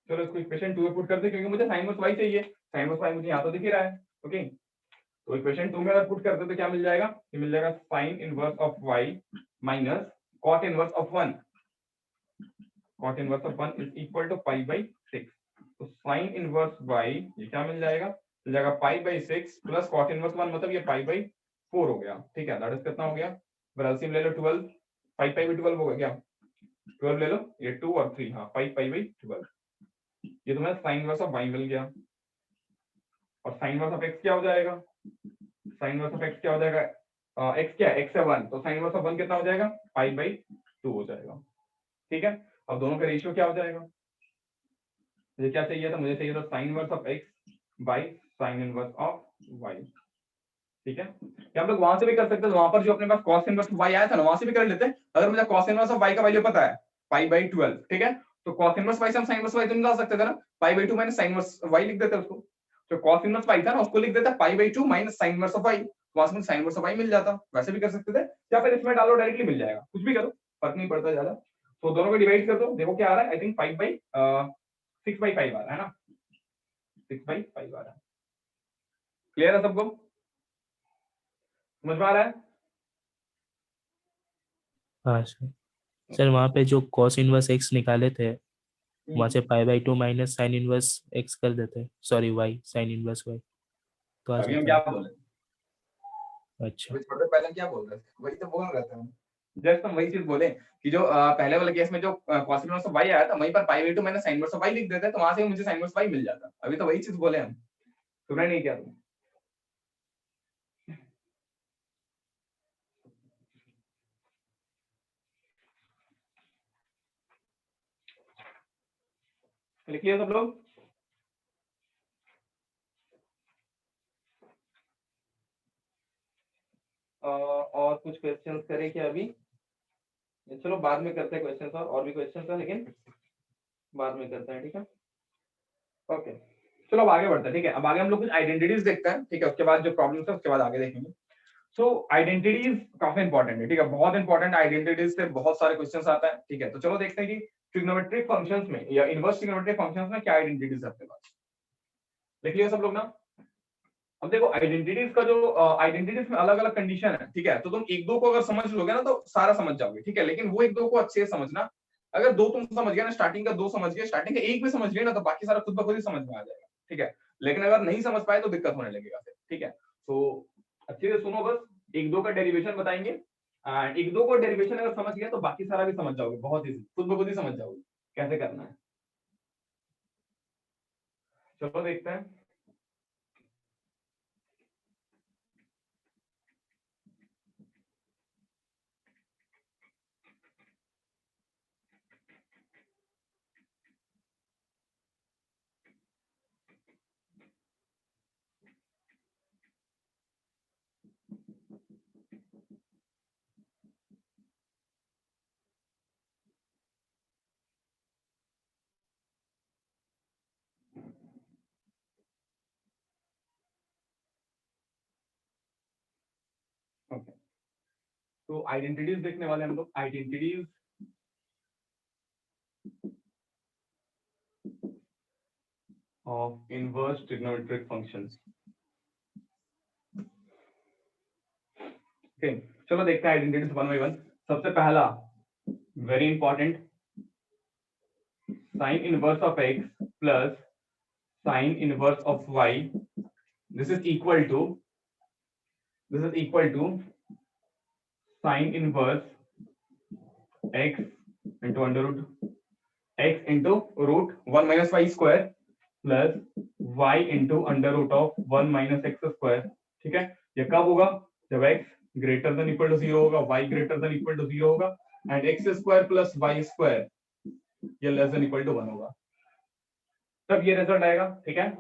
चलो इसको इक्वेशन 2 में पुट करते हैं, क्योंकि मुझे साइन इनवर्स y चाहिए, साइन इनवर्स y मुझे यहाँ तो दिख ही रहा है। ओके, तो इक्वेशन 2 में अगर पुट करते तो क्या मिल जाएगा, ये मिल जाएगा sine inverse of y minus cot inverse of 1, cot inverse of 1 is equal to pi by 6। तो साइन इनवर्स y ये क्या मिल जाएगा pi by 6 plus cot inverse 1, मतलब ये पाई बाई 4 हो गया। ठीक है, दैट इज कितना हो गया, एलसीएम ले लो 12, 5 पाई बाई 12 हो गया, 12 ले लो, ये 2 और 3, हाँ 5 पाई बाई 12, ये तुम्हें साइन इनवर्स ऑफ y मिल गया। और साइन इनवर्स ऑफ x क्या हो जाएगा, साइन इनवर्स ऑफ x क्या हो जाएगा, x क्या है, x है 1, तो साइन इनवर्स ऑफ 1 कितना हो जाएगा, पाई बाई 2 हो जाएगा। ठीक है, अब दोनों का रेशियो क्या हो जाएगा, मुझे क्या चाहिए था, मुझे चाहिए था sign inverse of x by sine inverse of y। ठीक है, या हम लोग वहां से भी कर सकते हैं, वहां पर जो अपने पास cos इनवर्स y आया था ना, वहां से भी कर लेते हैं। अगर मुझे cos इनवर्स ऑफ y का वैल्यू पता है पाई बाई 12, ठीक है, तो cos इनवर्स y से हम साइन इनवर्स y तो निकाल सकते थे ना, पाई by 2 minus sine inverse y लिख देते हैं उसको, जो cos इनवर्स y था ना उसको लिख देता है पाई by 2 minus sine inverse of y, वहां से साइन इनवर्स ऑफ y मिल जाता। वैसे भी कर सकते थे, या फिर इसमें डालो डायरेक्टली मिल जाएगा, कुछ भी करो, फर्क नहीं पड़ता ज्यादा। तो दोनों को डिवाइड कर दो, देखो क्या आ रहा है, आई थिंक 5 बाई 6 बाई 5 आ रहा है ना, 6 बाई 5 आ रहा है। क्लियर है सबको, समझ में आ रहा है? हाँ सर। सर वहाँ पे जो cos इनवर्स x निकाले थे, वहाँ से पाई by 2 minus sine inverse x कर देते, sorry y sign inverse y, तो आ अभी हम जाता क्या है। बोल रहे हैं, अच्छा अभी थोड़ी देर पहले हम क्या बोल रहे थे, वही तो बोल रहे थे हम, जस्ट हम वही चीज बोले कि जो पहले वाले केस में जो cos इनवर्स ऑफ y आया था, वहीं पर पाई by 2 minus sine inverse of y लिख देते, तो वहां से मुझे साइन इनवर्स y मिल जाता। अभी तो वही चीज बोले हम, सुना नहीं क्या तुम? लिखिए सब लोग। और कुछ क्वेश्चंस करें क्या अभी? चलो बाद में करते हैं क्वेश्चंस, और भी क्वेश्चंस है लेकिन बाद में करते हैं, ठीक है। ओके, चलो अब आगे बढ़ते हैं। ठीक है, अब आगे हम लोग कुछ आइडेंटिटीज देखते हैं। ठीक है, उसके बाद जो प्रॉब्लम्स है उसके बाद आगे देखेंगे। सो आइडेंटिटीज काफी इंपॉर्टेंट है। ठीक है, बहुत इंपॉर्टेंट, आइडेंटिटीज से बहुत सारे क्वेश्चंस आता है। ठीक है, तो चलो देखते हैं कि ट्रिग्नोमेट्रिक फंक्शंस में या इनवर्स ट्रिग्नोमेट्रिक फंक्शंस में क्या आइडेंटिटीज है आपके पास। देख लिया सब लोग ना। अब देखो आइडेंटिटीज का जो आइडेंटिटीज में अलग अलग कंडीशन है। ठीक है, तो तुम एक दो को अगर समझ लोगे ना तो सारा समझ जाओगे। ठीक है, लेकिन वो एक दो को अच्छे से समझना। अगर दो तुम समझ गए ना, स्टार्टिंग का दो समझ गए, स्टार्टिंग का एक भी समझ गए ना, तो बाकी सारा खुद ब खुद ही समझ में आ जाएगा। ठीक है, लेकिन अगर नहीं समझ पाए तो दिक्कत होने लगेगा फिर। ठीक है, तो अच्छे से सुनो, बस एक दो का डेरिवेशन बताएंगे, एक दो को डेरिवेशन अगर समझ गए तो बाकी सारा भी समझ जाओगे, बहुत इजी, खुद ब खुद ही समझ जाओगे कैसे करना है। चलो देखते हैं। ओके, तो आइडेंटिटीज देखने वाले हम लोग। Identities of inverse trigonometric functions. Okay, चलो देखते हैं आइडेंटिटीज वन बाय वन। सबसे पहला very important, sine inverse of x plus sine inverse of y, this is equal to sine inverse x into under root x into root 1 minus y square plus y into under root of 1 minus x square. ठीक है, ये कब होगा, जब x greater than equal to 0 होगा, y greater than equal to 0 होगा, and x square plus y square ये less than equal to 1 होगा, तब ये रिजल्ट आएगा। ठीक है,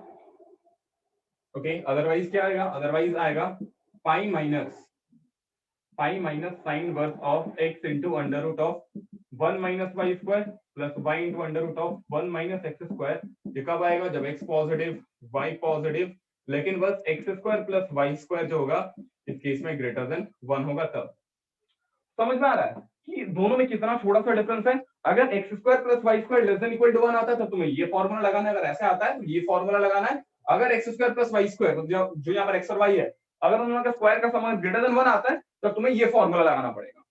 ओके, अदरवाइज क्या आएगा, अदरवाइज आएगा pi minus sine inverse of x into under root of 1 minus y square plus y into under root of 1 minus x square. ये कब आएगा? जब x पॉजिटिव y पॉजिटिव, लेकिन बस x square plus y square जो होगा इस case में ग्रेटर देन 1 होगा तब। समझ में आ रहा है कि दोनों में कितना छोटा सा डिफरेंस है? अगर x square plus y square less than equal to 1 आता है तो तुम्हें ये फॉर्मूला लगाना है, अगर ऐसे आता है तो ये फॉर्मूला लगाना है। अगर x square plus y square जो यहाँ पर एक्स और वाई है, अगर उनका का स्क्वायर का सम ग्रेटर देन 1 आता है तो तुम्हें ये फॉर्मूला लगाना पड़ेगा।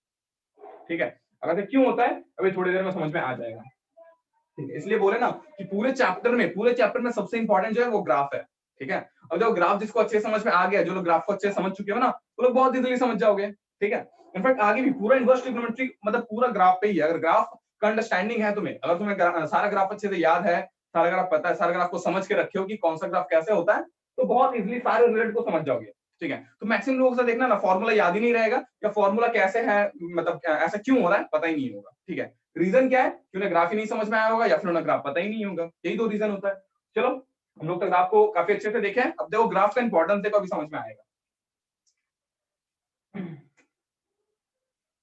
ठीक है, अगर ये क्यों होता है अभी थोड़ी देर में समझ में आ जाएगा। ठीक है, इसलिए बोले ना कि पूरे चैप्टर में सबसे इंपॉर्टेंट जो है वो ग्राफ है। ठीक है, अब जो ग्राफ जिसको अच्छे समझ में आ गया, जो लोग ग्राफ को अच्छे समझ चुके हो ना, वो लोग बहुत इजीली समझ जाओगे। ठीक है, इनफैक्ट आगे भी पूरा इनवर्स ट्रिग्नोमेट्री मतलब पूरा ग्राफ पे ही है। अगर ग्राफ का अंडरस्टैंडिंग है तुम्हें, अगर तुम्हें सारा ग्राफ अच्छे से याद है, सारा ग्राफ पता है, सारा ग्राफ को समझ के रखे हो कि कौन सा ग्राफ कैसे होता है, तो बहुत इजीली सारे रिजल्ट को समझ जाओगे। ठीक है, तो मैक्सिमम लोगों से देखना ना फॉर्मूला याद ही नहीं रहेगा, या फॉर्मूला कैसे है मतलब ऐसा क्यों हो रहा है पता ही नहीं होगा। ठीक है, रीजन क्या है कि उन्हें ग्राफ ही नहीं समझ में आया होगा या फिर उन्हें ग्राफ पता ही नहीं होगा, यही दो रीजन होता है। चलो हम लोग तो ग्राफ को काफी अच्छे से देखें, अब देखो ग्राफ का इंपॉर्टेंस देखो अभी समझ में आएगा।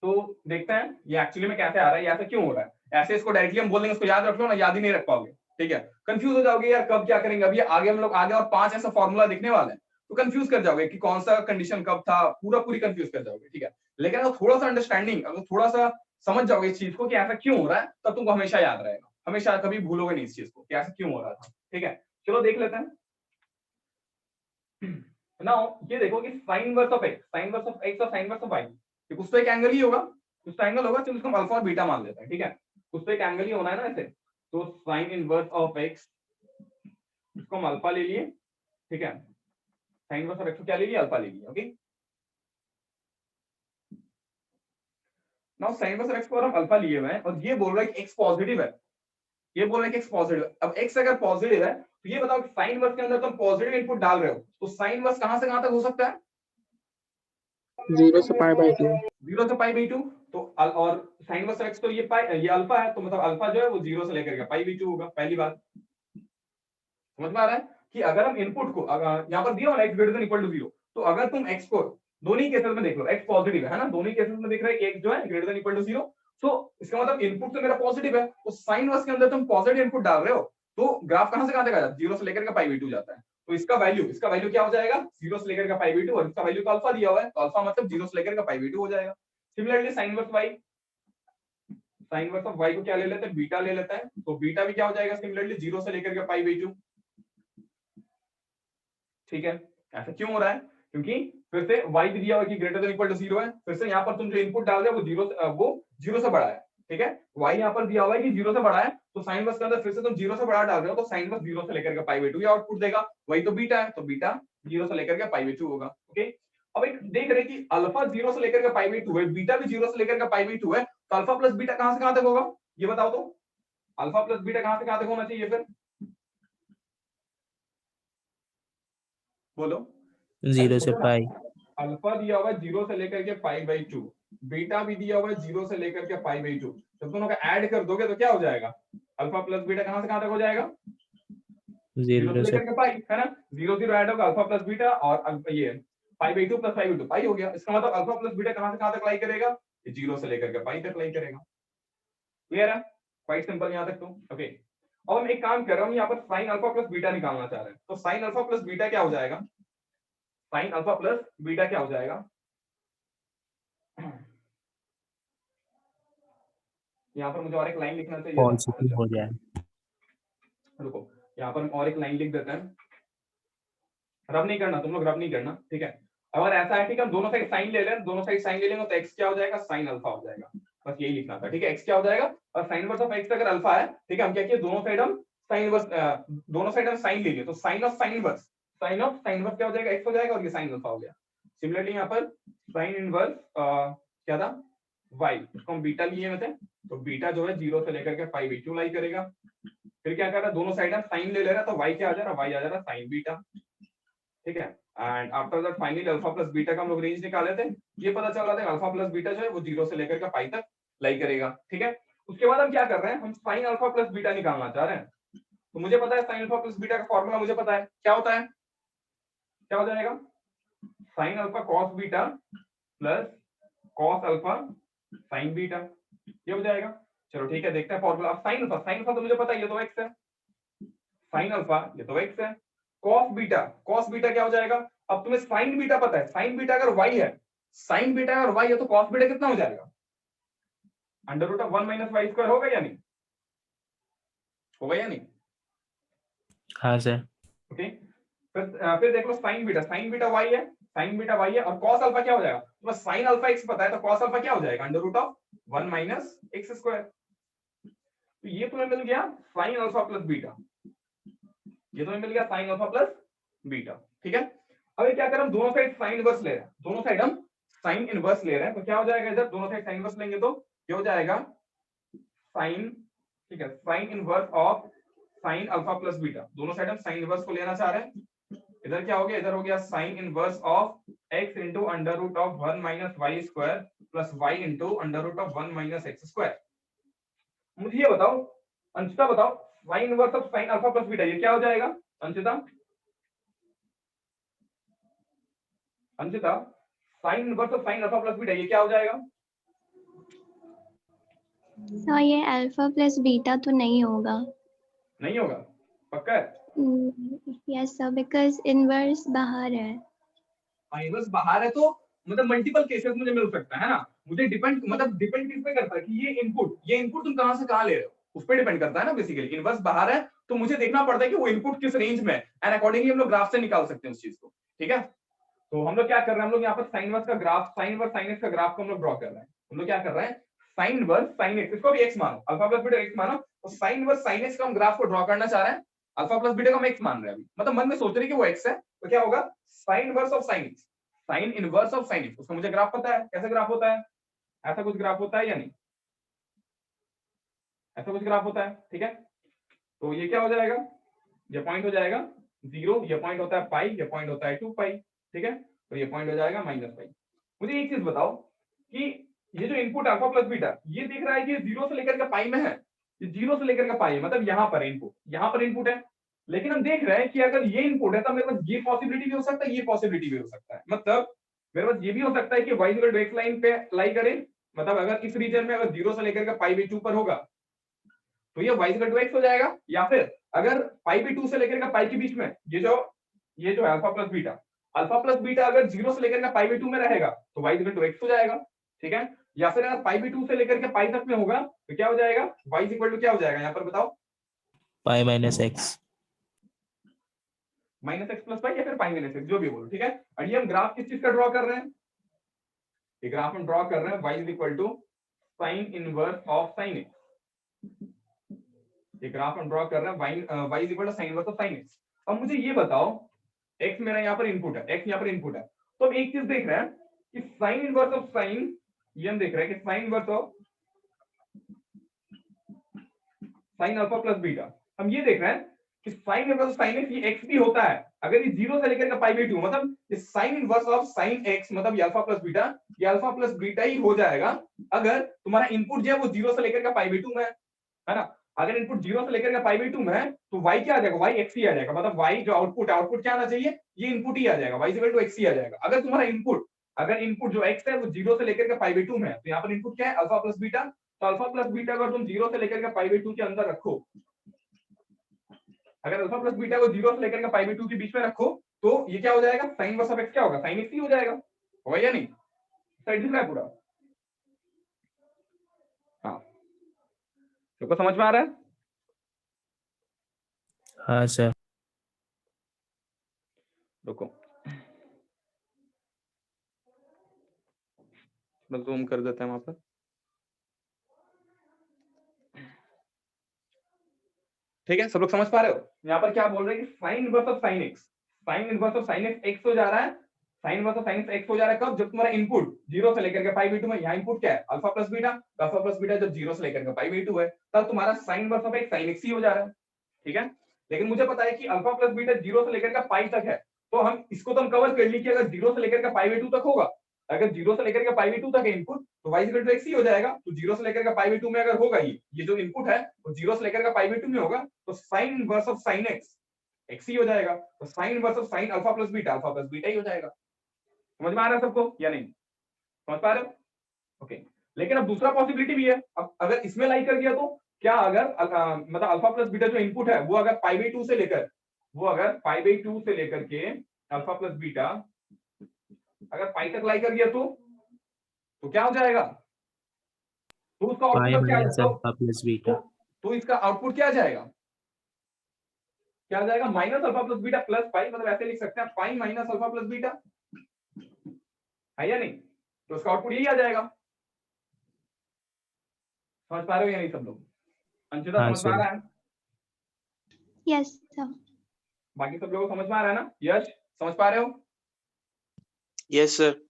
तो देखते हैं ये एक्चुअली में कैसे आ रहा है, ऐसा क्यों हो रहा है। ऐसे इसको डायरेक्टली हम बोल देंगे, इसको याद रख लो ना, याद ही नहीं रख पाओगे। ठीक है, कंफ्यूज हो जाओगे यार कब क्या करेंगे। अभी आगे हम लोग आगे और 5 ऐसा फॉर्मूला दिखने वाले हैं, तो कंफ्यूज कर जाओगे कि कौन सा कंडीशन कब था, पूरी कंफ्यूज कर जाओगे। ठीक है, लेकिन अगर थोड़ा सा अंडरस्टैंडिंग, अगर थोड़ा सा समझ जाओगे इस चीज को कि ऐसा क्यों हो रहा है, तब तुमको हमेशा याद रहेगा, हमेशा कभी भूलोगे नहीं इस चीज को कि ऐसा क्यों हो रहा था। ठीक है, चलो देख लेते हैं। नाउ ये देखो कि साइन इनवर्स ऑफ x और साइन इनवर्स ऑफ y, कुछ तो एक एंगल ही होगा, कुछ तो एंगल होगा, चलो इसको हम अल्फा और बीटा मान लेते हैं। ठीक है, कुछ तो एक एंगल ही होना है ना ऐसे, तो साइन इनवर्स ऑफ x इसको हम अल्फा ले लिए। ठीक है, साइन इनवर्स ऑफ x को क्या ले लिया? अल्फा ले लिया। Okay, now sine inverse of x को हम अल्फा लिए हुए हैं और ये बोल रहा है कि x पॉजिटिव है, ये बोल रहे हैं कि x पॉजिटिव है। अब x अगर पॉजिटिव है तो ये बताओ कि साइन इनवर्स के अंदर तुम पॉजिटिव इनपुट डाल रहे हो, तो साइन इनवर्स कहां से कहां तक हो सकता है? 0 से पाई बाई 2। 0 से पाई बाई 2, तो और साइन इनवर्स x तो ये अल्फा है, तो मतलब अल्फा जो है वो 0 से लेकर के पाई बाई 2 होगा। पहली बात समझ में आ रहा है कि अगर हम इनपुट को यहाँ पर दिया हो ना x greater than equal to 0, तो अगर तुम x को दोनों ही केसेस में देख लो, x पॉजिटिव है ना, दोनों ही केसेस में देख रहे हैं x जो है ग्रेटर देन इक्वल टू 0, तो इसका मतलब इनपुट तो मेरा पॉजिटिव है, तो साइन इनवर्स के अंदर तुम पॉजिटिव इनपुट डाल रहे हो, तो ग्राफ कहां से कहां तक आ जाता है? 0 से लेकर के पाई बाई 2 जाता है। तो इसका वैल्यू क्या हो जाएगा? 0 से लेकर के पाई बाई 2, और इसका वैल्यू तो अल्फा दिया हुआ है, तो अल्फा मतलब 0 से लेकर के पाई बाई 2 हो जाएगा। Similarly sign inverse of y को क्या ले लेते हैं? बीटा ले लेते हैं, तो बीटा भी क्या हो जाएगा सिमिलरली 0 से लेकर के पाई बाई 2। ठीक है, ऐसा क्यों हो रहा है? क्योंकि फिर से y भी दिया हुआ कि ग्रेटर देन इक्वल टू 0 है, फिर से यहाँ पर तुम जो इनपुट डाल रहे हो वो 0 से बड़ा है। ठीक है, y यहाँ पर दिया हुआ है कि 0 से बड़ा है, तो साइन इनवर्स के अंदर फिर से तुम 0 से बड़ा डाल रहे हो, तो साइन इनवर्स 0 से लेकर के पाई बाई 2 आउटपुट देगा। वही तो बीटा है, तो बीटा 0 से लेकर के पाई बाई 2 होगा। ओके, अब एक देख रहे कि अल्फा 0 से लेकर के पाई बाई 2 है, बीटा भी 0 से लेकर के पाई बाई 2 है, तो अल्फा प्लस बीटा कहां से कहां तक होगा ये बताओ तो? अल्फा प्लस बीटा कहां से कहां तक होना चाहिए फिर? बोलो। 0 से पाई। अल्फा दिया हुआ है 0 से लेकर के पाई बाई 2, बीटा भी दिया हुआ है 0 से लेकर के पाई बाई 2, जब दोनों का ऐड कर दोगे तो क्या हो जाएगा? अल्फा प्लस बीटा कहां से कहां तक हो जाएगा? 0 से लेकर के पाई, है ना, 0 0 ऐड होगा अल्फा प्लस बीटा, और ये पाई बाई 2 प्लस पाई बाई 2 पाई हो गया। इसका मतलब अल्फा प्लस बीटा कहां से कहां तक लाई करेगा? ये 0 से लेकर के पाई तक लाई करेगा। क्लियर है? क्वाइट सिंपल यहां तक तो। ओके, अब हम एक काम कर रहे हैं, हम यहाँ पर साइन अल्फा प्लस बीटा निकालना चाह रहे हैं, तो साइन अल्फा प्लस बीटा क्या हो जाएगा? साइन अल्फा प्लस बीटा क्या हो जाएगा? यहाँ पर मुझे और एक लाइन लिखना चाहिए। पॉजिटिव हो जाए। रुको, यहाँ पर हम और एक लाइन लिख देते हैं, रब नहीं करना तुम लोग, रब नहीं करना। ठीक है, अगर ऐसा है, ठीक है, हम दोनों साइड साइन ले लें, दोनों साइड साइन ले लेंगे तो x क्या हो जाएगा? साइन अल्फा हो जाएगा। बस यही लिखना था। ठीक है, x क्या हो जाएगा? और साइन इनवर्स ऑफ x अगर अल्फा है, ठीक है, हम क्या किए, दोनों साइड हम साइन ले लिए, तो साइन ऑफ साइन इनवर्स क्या हो जाएगा? x हो जाएगा, और ये साइन अल्फा हो गया। सिमिलरली यहाँ पर साइन इनवर्स क्या था? y, इसको हम बीटा लिए थे, तो बीटा जो है 0 से लेकर के पाई बाई 2 लाई करेगा। फिर क्या कर रहा है, दोनों साइड हम साइन ले रहा है, तो y क्या आ जा रहा है? y आ जा रहा है साइन बीटा। ठीक है, and after that finally alpha plus beta का हम लोग रेंज निकाले थे, ये पता चल रहा था अल्फा प्लस बीटा जो है वो 0 से लेकर के पाई तक लाई करेगा। ठीक है, उसके बाद हम क्या कर रहे हैं, हम साइन अल्फा प्लस बीटा निकालना चाह रहे हैं। तो मुझे पता है साइन अल्फा प्लस बीटा का फॉर्मूला मुझे पता है, क्या होता है? क्या हो जाएगा? Sine alpha cos beta plus cos alpha sign beta, ये हो जाएगा। चलो ठीक है, देखते हैं फॉर्मूला। साइन अल्फा तो मुझे पता है, ये तो x है, साइन अल्फा ये तो x है। कॉस बीटा क्या हो जाएगा? अब तुम्हें साइन बीटा पता है, साइन बीटा अगर y है, साइन बीटा अगर y है तो कॉस बीटा कितना हो जाएगा? Under root of 1 minus y square होगा या नहीं? होगा या नहीं? हाँ सर। ओके, फिर देख लो साइन बीटा y है, साइन बीटा y है, और कॉस अल्फा क्या हो जाएगा? तुम्हें साइन अल्फा x पता है तो कॉस अल्फा क्या हो जाएगा? Under root of 1 minus x square. तो ये तुम्हें मिल गया साइन अल्फा प्लस बीटा, ये तुम्हें मिल गया साइन अल्फा प्लस बीटा। ठीक है, अब क्या करें, हम दोनों साइड साइन इनवर्स ले रहे हैं, दोनों साइड हम साइन इनवर्स ले रहे हैं, तो क्या हो जाएगा इधर दोनों साइड साइन इनवर्स लेंगे तो क्या हो जाएगा? साइन, ठीक है, sine inverse of sine alpha plus beta, दोनों साइड हम साइन इनवर्स को लेना चाह रहे हैं। इधर क्या हो गया? इधर हो गया sine inverse of x into under root of 1 minus y square plus y into under root of 1 minus x square. मुझे ये बताओ, अंशिता बताओ, sine inverse of sine alpha plus beta ये क्या हो जाएगा? Anshita, sine inverse of sine alpha plus beta ये क्या हो जाएगा? सर ये अल्फा प्लस बीटा तो नहीं होगा। नहीं होगा, पक्का है? यस सर, बिकॉज इनवर्स बाहर है। इनवर्स बाहर है तो मतलब मल्टीपल केसेस मुझे मिल सकता है ना। मुझे डिपेंड किस पे करता है कि ये इनपुट तुम कहां से कहां ले रहे हो, उस पे डिपेंड करता है ना। बेसिकली इनवर्स बाहर है तो मुझे देखना पड़ता है कि वो इनपुट किस रेंज में है, एंड अकॉर्डिंगली हम लोग ग्राफ से निकाल सकते हैं उस चीज को। ठीक है, तो हम लोग क्या कर रहे हैं, हम लोग यहाँ पर साइन इनवर्स का graph, sine inverse sine x का ग्राफ को हम लोग ड्रॉ कर रहे हैं। हम लोग क्या कर रहे हैं, साइन इनवर्स साइन एक्स, इसको भी एक्स मानो, अल्फा प्लस बीटा एक्स मानो, तो साइन इनवर्स साइन एक्स का हम ग्राफ को ड्रॉ करना चाह रहे हैं। अल्फा प्लस बीटा को हम एक्स मान रहे हैं अभी, मतलब मन में सोच रहे हैं कि वो एक्स है, तो क्या होगा? Sign inverse of sine x, sign inverse of sine x, उसका मुझे ग्राफ पता है, कैसे ग्राफ होता है, ऐसा कुछ ग्राफ होता है या नहीं? ऐसा कुछ ग्राफ होता है, ठीक है। तो ये क्या हो जाएगा, ये पॉइंट हो जाएगा 0, ये पॉइंट होता है पाई, ये पॉइंट होता है 2 पाई, ठीक है, तो ये पॉइंट हो जाएगा माइनस पाई। मुझे एक चीज बताओ कि ये जो इनपुट अल्फा प्लस बीटा, ये दिख रहा है कि 0 से लेकर के पाई में है, ये 0 से लेकर के पाई है, मतलब यहाँ पर इनपुट है, लेकिन हम देख रहे हैं कि अगर ये इनपुट है तो मेरे पास ये पॉसिबिलिटी भी हो सकता है, ये पॉसिबिलिटी भी हो सकता है, मतलब मेरे पास ये भी हो सकता है कि y equal to x line पे लाई करे, मतलब अगर इस रीजन में अगर 0 से लेकर के पाई बाई 2 पर होगा तो ये y इक्वल टू x हो जाएगा, या फिर अगर पाई बाई 2 से लेकर के पाई के बीच में ये जो अल्फा प्लस बीटा अगर 0 से लेकर के पाई बाई 2 में रहेगा तो y इक्वल टू x हो जाएगा, ठीक है। या फिर अगर पाई बाई 2 से लेकर के पाई तक में होगा तो क्या हो जाएगा, y इक्वल टू क्या हो जाएगा, यहाँ पर बताओ, pi minus x, minus x plus pi या फिर पाई माइनस एक्स, जो भी बोलो, ठीक है। और ये हम ग्राफ किस चीज का ड्रॉ कर रहे हैं, ये ग्राफ हम ड्रॉ कर रहे हैं y is equal to sine inverse of sine x, ये ग्राफ हम ड्रॉ कर रहे हैं y is equal to sine inverse of sine x. अब मुझे ये बताओ, x मेरा यहाँ पर इनपुट है, x यहाँ पर इनपुट है, तो हम एक चीज देख रहे हैं कि साइन इनवर्स ऑफ साइन, ये हम देख रहे हैं कि sign inverse of sine alpha plus beta, हम ये देख रहे हैं कि sign inverse of sine x, ये x भी होता है अगर ये 0 से लेकर के पाई बाई 2, मतलब ये sine inverse of sine x मतलब ये अल्फा प्लस बीटा, ये अल्फा प्लस बीटा ही हो जाएगा अगर तुम्हारा इनपुट जो है वो 0 से लेकर के पाई बाई 2 में है ना। अगर इनपुट 0 से लेकर के पाई बाई 2 में है तो y क्या आ जाएगा, y x ही आ जाएगा, मतलब y जो आउटपुट क्या आना चाहिए, ये इनपुट ही आ जाएगा, y इक्वल टू x ही आ जाएगा। अगर तुम्हारा इनपुट जो x है वो 0 से लेकर के पाई बाई 2 में है तो यहाँ पर इनपुट क्या है, अल्फा प्लस बीटा, तो अल्फा प्लस बीटा अगर तुम 0 से लेकर के पाई बाई 2 के अंदर रखो, अगर अल्फा प्लस बीटा को 0 से लेकर के पाई बाई 2 के बीच में रखो तो ये क्या हो जाएगा, साइन इनवर्स ऑफ x क्या होगा, साइन x ही हो जाएगा, होगा या नहीं? साइड दिख रहा है पूरा? हाँ, सबको समझ में आ रहा है? हाँ सर। रुको जूम कर देते हैं वहां पर, ठीक है, सब लोग समझ पा रहे हो? यहाँ पर क्या बोल रहे हैं कि sign inverse of sine x, sign inverse of sine x x हो जा रहा है, sine inverse of sine x x हो जा रहा है कब, जब तुम्हारा इनपुट 0 से लेकर के पाई बाई 2 में, यहाँ इनपुट क्या है, alpha plus beta, alpha plus beta जब 0 से लेकर के पाई बाई 2 है तब तुम्हारा sine inverse of x sine x ही हो जा रहा है, ठीक है। लेकिन मुझे पता है कि अल्फा प्लस बीटा 0 से लेकर के पाई तक है, तो हम इसको तो हम कवर कर ली कि अगर 0 से लेकर के पाई बाई 2 तक होगा, अगर 0 से लेकर के पाई बाई 2 तक है इनपुट तो y इक्वल टू x ही हो जाएगा। तो 0 से लेकर के पाई बाई 2 में अगर होगा ये जो इनपुट है वो 0 से लेकर के पाई बाई 2 में होगा तो sine inverse of sine x x ही हो जाएगा, तो sine inverse of sine alpha plus beta ही हो जाएगा। समझ में आ रहा है सबको या नहीं? समझ पा रहे हो? ओके, लेकिन अब दूसरा पॉसिबिलिटी भी है। अब अगर इसमें लाई कर दिया तो क्या, अगर मतलब अल्फा प्लस बीटा जो इनपुट है वो अगर पाई बाई 2 से लेकर, वो अगर पाई बाई 2 से लेकर के अल्फा प्लस बीटा अगर पाई तक लाई कर दिया तो क्या हो जाएगा? तो उसका पाई आउटपुट क्या माइनस अल्फा प्लस बीटा। तो इसका आउटपुट क्या आ जाएगा? क्या आ जाएगा? Minus alpha plus beta plus pi, मतलब ऐसे लिख सकते हैं pi minus alpha plus beta, है या नहीं? तो उसका आउटपुट यही आ जाएगा। समझ पा रहे हो या नहीं सब लोग? अंशिता हाँ समझ पा सर। रहा है? Yes sir. बाकी सब लोगों को समझ में आ रहा है ना? यश समझ पा रहे हो? Yes sir.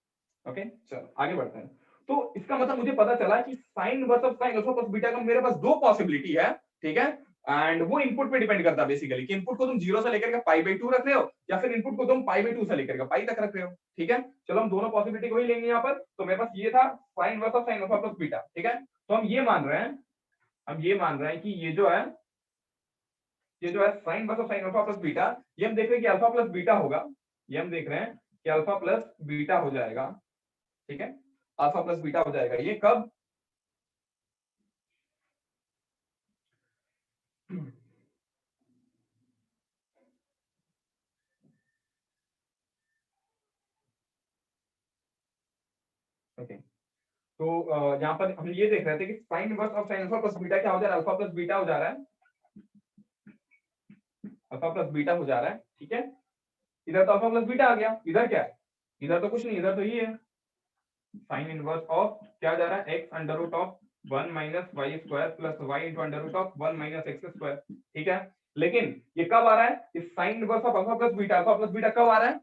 ओके, चलो आगे बढ़ते हैं। तो इसका मतलब मुझे पता चला कि sign inverse of sine alpha plus beta का मेरे पास दो पॉसिबिलिटी है, ठीक है? एंड वो इनपुट पे डिपेंड करता है बेसिकली, कि इनपुट को तुम 0 से लेकर के पाई बाई 2 रख रहे हो या फिर इनपुट को तुम पाई बाई 2 से लेकर के पाई तक रख रहे हो, ठीक है? चलो हम दोनों पॉसिबिलिटी को ही लेंगे यहाँ पर। तो मेरे पास ये था sign inverse of sine alpha plus beta, ठीक है? तो हम ये मान रहे हैं कि ये जो है sine inverse of sine alpha plus beta, ये हम देख रहे हैं कि अल्फा प्लस बीटा होगा, ये हम देख रहे हैं कि अल्फा प्लस बीटा हो जाएगा, ठीक है? अल्फा प्लस बीटा हो जाएगा। ये कब? ओके, तो यहाँ पर हम ये देख रहे थे कि sign inverse of sine alpha plus beta क्या हो जा रहा है? अल्फा प्लस बीटा हो जा रहा है, अल्फा प्लस बीटा हो जा रहा है, ठीक है? इधर तो अल्फा प्लस बीटा आ गया, इधर क्या है? इधर तो कुछ नहीं, इधर तो ये है साइन इनवर्स ऑफ क्या जा रहा है? x under root of 1 minus y square plus y into under root of 1 minus x square, ठीक है? लेकिन ये कब आ रहा है? इस sine inverse of alpha plus beta कब आ रहा है?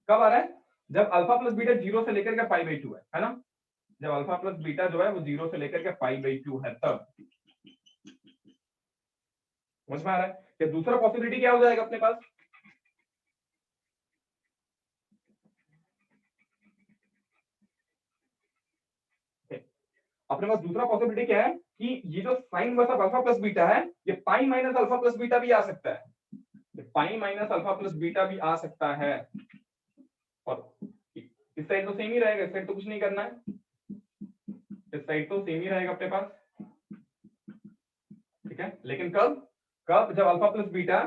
कब आ रहा है? जब अल्फा प्लस बीटा 0 से लेकर के पाई बाई 2 है ना? जब अल्फा प्लस बीटा जो है वो 0 से लेकर के पाई बाई 2 है, तब। समझ में आ रहा है? कि दूसरा पॉसिबिलिटी क्या हो जाएगा अपने पास? अपने पास दूसरा पॉसिबिलिटी क्या है कि ये जो sign inverse of alpha plus beta है, ये pi minus alpha plus beta भी आ सकता है, pi minus alpha plus beta भी आ सकता है। और इस साइड तो सेम ही रहेगा, इस साइड तो कुछ नहीं करना है, इस साइड तो सेम ही रहेगा अपने पास, ठीक है? लेकिन कब जब alpha plus beta,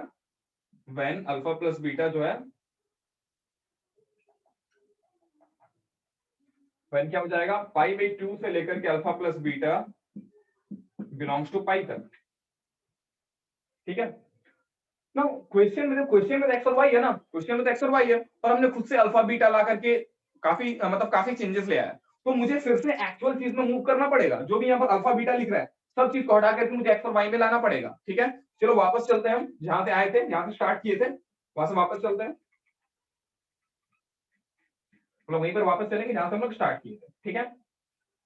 when alpha plus beta जो है व्हेन क्या हो जाएगा? पाई बाई 2 से लेकर के alpha plus beta belongs to pi तक, ठीक है? ना क्वेश्चन में एक्स और वाई है ना, क्वेश्चन में तो एक्स और वाई है, और हमने खुद से अल्फा बीटा ला करके काफी चेंजेस ले आया। तो मुझे फिर से एक्चुअल चीज में मूव करना पड़ेगा, जो भी यहाँ पर अल्फा बीटा लिख रहा है सब चीज को हटा करके मुझे एक्स और वाई में लाना पड़ेगा, ठीक है? चलो वापस चलते हैं, हम जहां से आए थे, जहां से स्टार्ट किए थे वहां से वापस चलते हैं, मतलब वहीं पर वापस चलेंगे जहां से हम लोग स्टार्ट किए थे, ठीक है?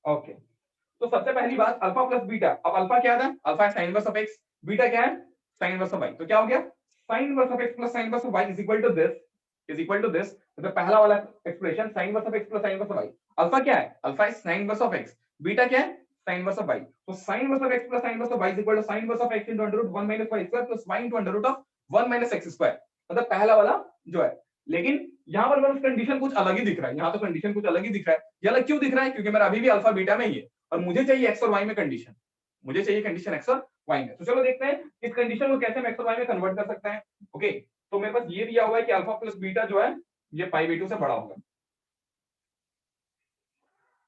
ओके, तो सबसे पहली बात अल्फा प्लस बीटा। अब अल्फा क्या था? अल्फा है sine inverse of x, beta क्या है? Sine inverse of y. तो क्या हो गया? Sine inverse of x plus sine inverse of y is equal to this, मतलब पहला वाला expression sine inverse of x plus sine inverse of y. Alpha क्या है? Alpha is sine inverse of x, beta क्या है? Sine inverse of y. तो sine inverse of x plus sine inverse of y is equal to sine inverse of x into under root 1 minus y square plus y into under root of 1 minus x square, मतलब पहला वाला जो है। लेकिन यहाँ पर मेरा condition कुछ अलग ही दिख रहा है, यहाँ तो कंडीशन कुछ अलग ही दिख रहा है। ये अलग क्यों दिख रहा है? क्योंकि मेरा अभी भी अल्फा बीटा में ही है और मुझे चाहिए एक्स और वाई में कंडीशन, मुझे चाहिए कंडीशन एक्स और वाई में। तो चलो देखते हैं इस कंडीशन को कैसे हम एक्स और वाई में कन्वर्ट कर सकते हैं। ओके, तो मेरे पास ये दिया हुआ है कि अल्फा प्लस बीटा जो है ये पाई बाई 2 से बड़ा होगा,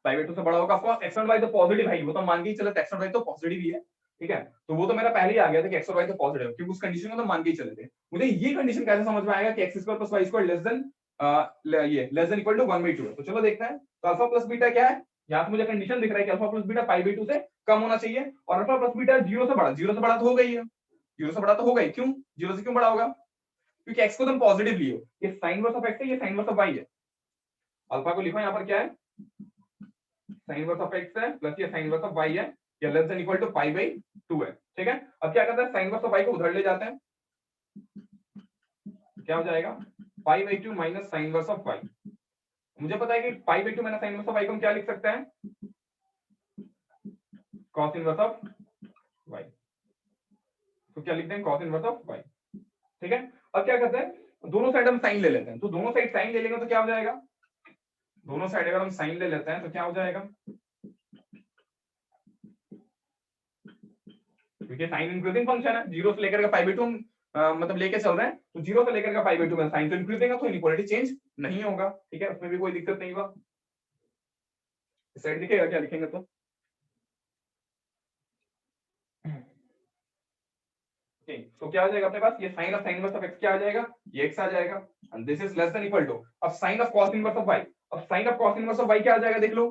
पाई बाई 2 से बड़ा होगा। ऑफ कोर्स एक्स और वाई तो पॉजिटिव है, वो तो मान के ही चले, एक्स और वाई तो पॉजिटिव ही है, ठीक है? तो वो तो मेरा पहले ही आ गया था कि एक्स और वाई तो पॉजिटिव है, क्योंकि उस कंडीशन को तो मान के ही चले थे। मुझे ये कंडीशन कैसे समझ में आएगा कि x square plus y square less than equal to 1/2 है? तो चलो देखते हैं। तो अल्फा प्लस बीटा क्या है? यहाँ से मुझे कंडीशन दिख रहा है कि alpha plus beta pi by 2 से कम होना चाहिए, और अल्फा प्लस बीटा 0 से बड़ा, 0 से बड़ा तो हो गई है, 0 से बड़ा तो हो गई। क्यों 0 से क्यों बड़ा होगा? क्योंकि एक्स को तुम पॉजिटिव लियो, ये साइन इनवर्स ऑफ एक्स है, ये साइन इनवर्स ऑफ वाई है। अल्फा को लिखो यहाँ पर क्या है? साइन इनवर्स ऑफ एक्स है प्लस ये साइन इनवर्स ऑफ वाई है, ये less than equal to pi by 2 है, ठीक है? अब क्या करते हैं? साइन इनवर्स ऑफ वाई को उधर ले जाते हैं, क्या हो जाएगा? Pi by 2 minus sine inverse of y. मुझे पता है कि pi by 2 minus sine inverse of y को हम क्या लिख सकते हैं? Cos inverse of y. तो क्या लिखते हैं? कॉस इनवर्स ऑफ वाई, ठीक है? अब क्या करते हैं? दोनों साइड हम साइन ले लेते हैं, तो दोनों साइड साइन ले लेंगे तो क्या हो जाएगा? दोनों साइड अगर हम साइन ले लेते हैं तो क्या हो जाएगा, क्योंकि साइन इंक्रीजिंग फंक्शन है, 0 से लेकर के पाई बाई 2 मतलब लेके चल रहे हैं, तो 0 से लेकर के पाई बाई 2 में साइन तो इंक्रीजिंग है, तो इनइक्वालिटी चेंज नहीं होगा, ठीक है, उसमें भी कोई दिक्कत नहीं होगा। इस साइड दिखेगा क्या लिखेंगे तो, तो क्या आ जाएगा अपने पास, ये sine of sine inverse of x क्या आ जाएगा, ये x आ जाएगा, and this is less than equal to, अब sine of cos inverse of y, अब sine of cos inverse of y क्या आ जाएगा देख लो।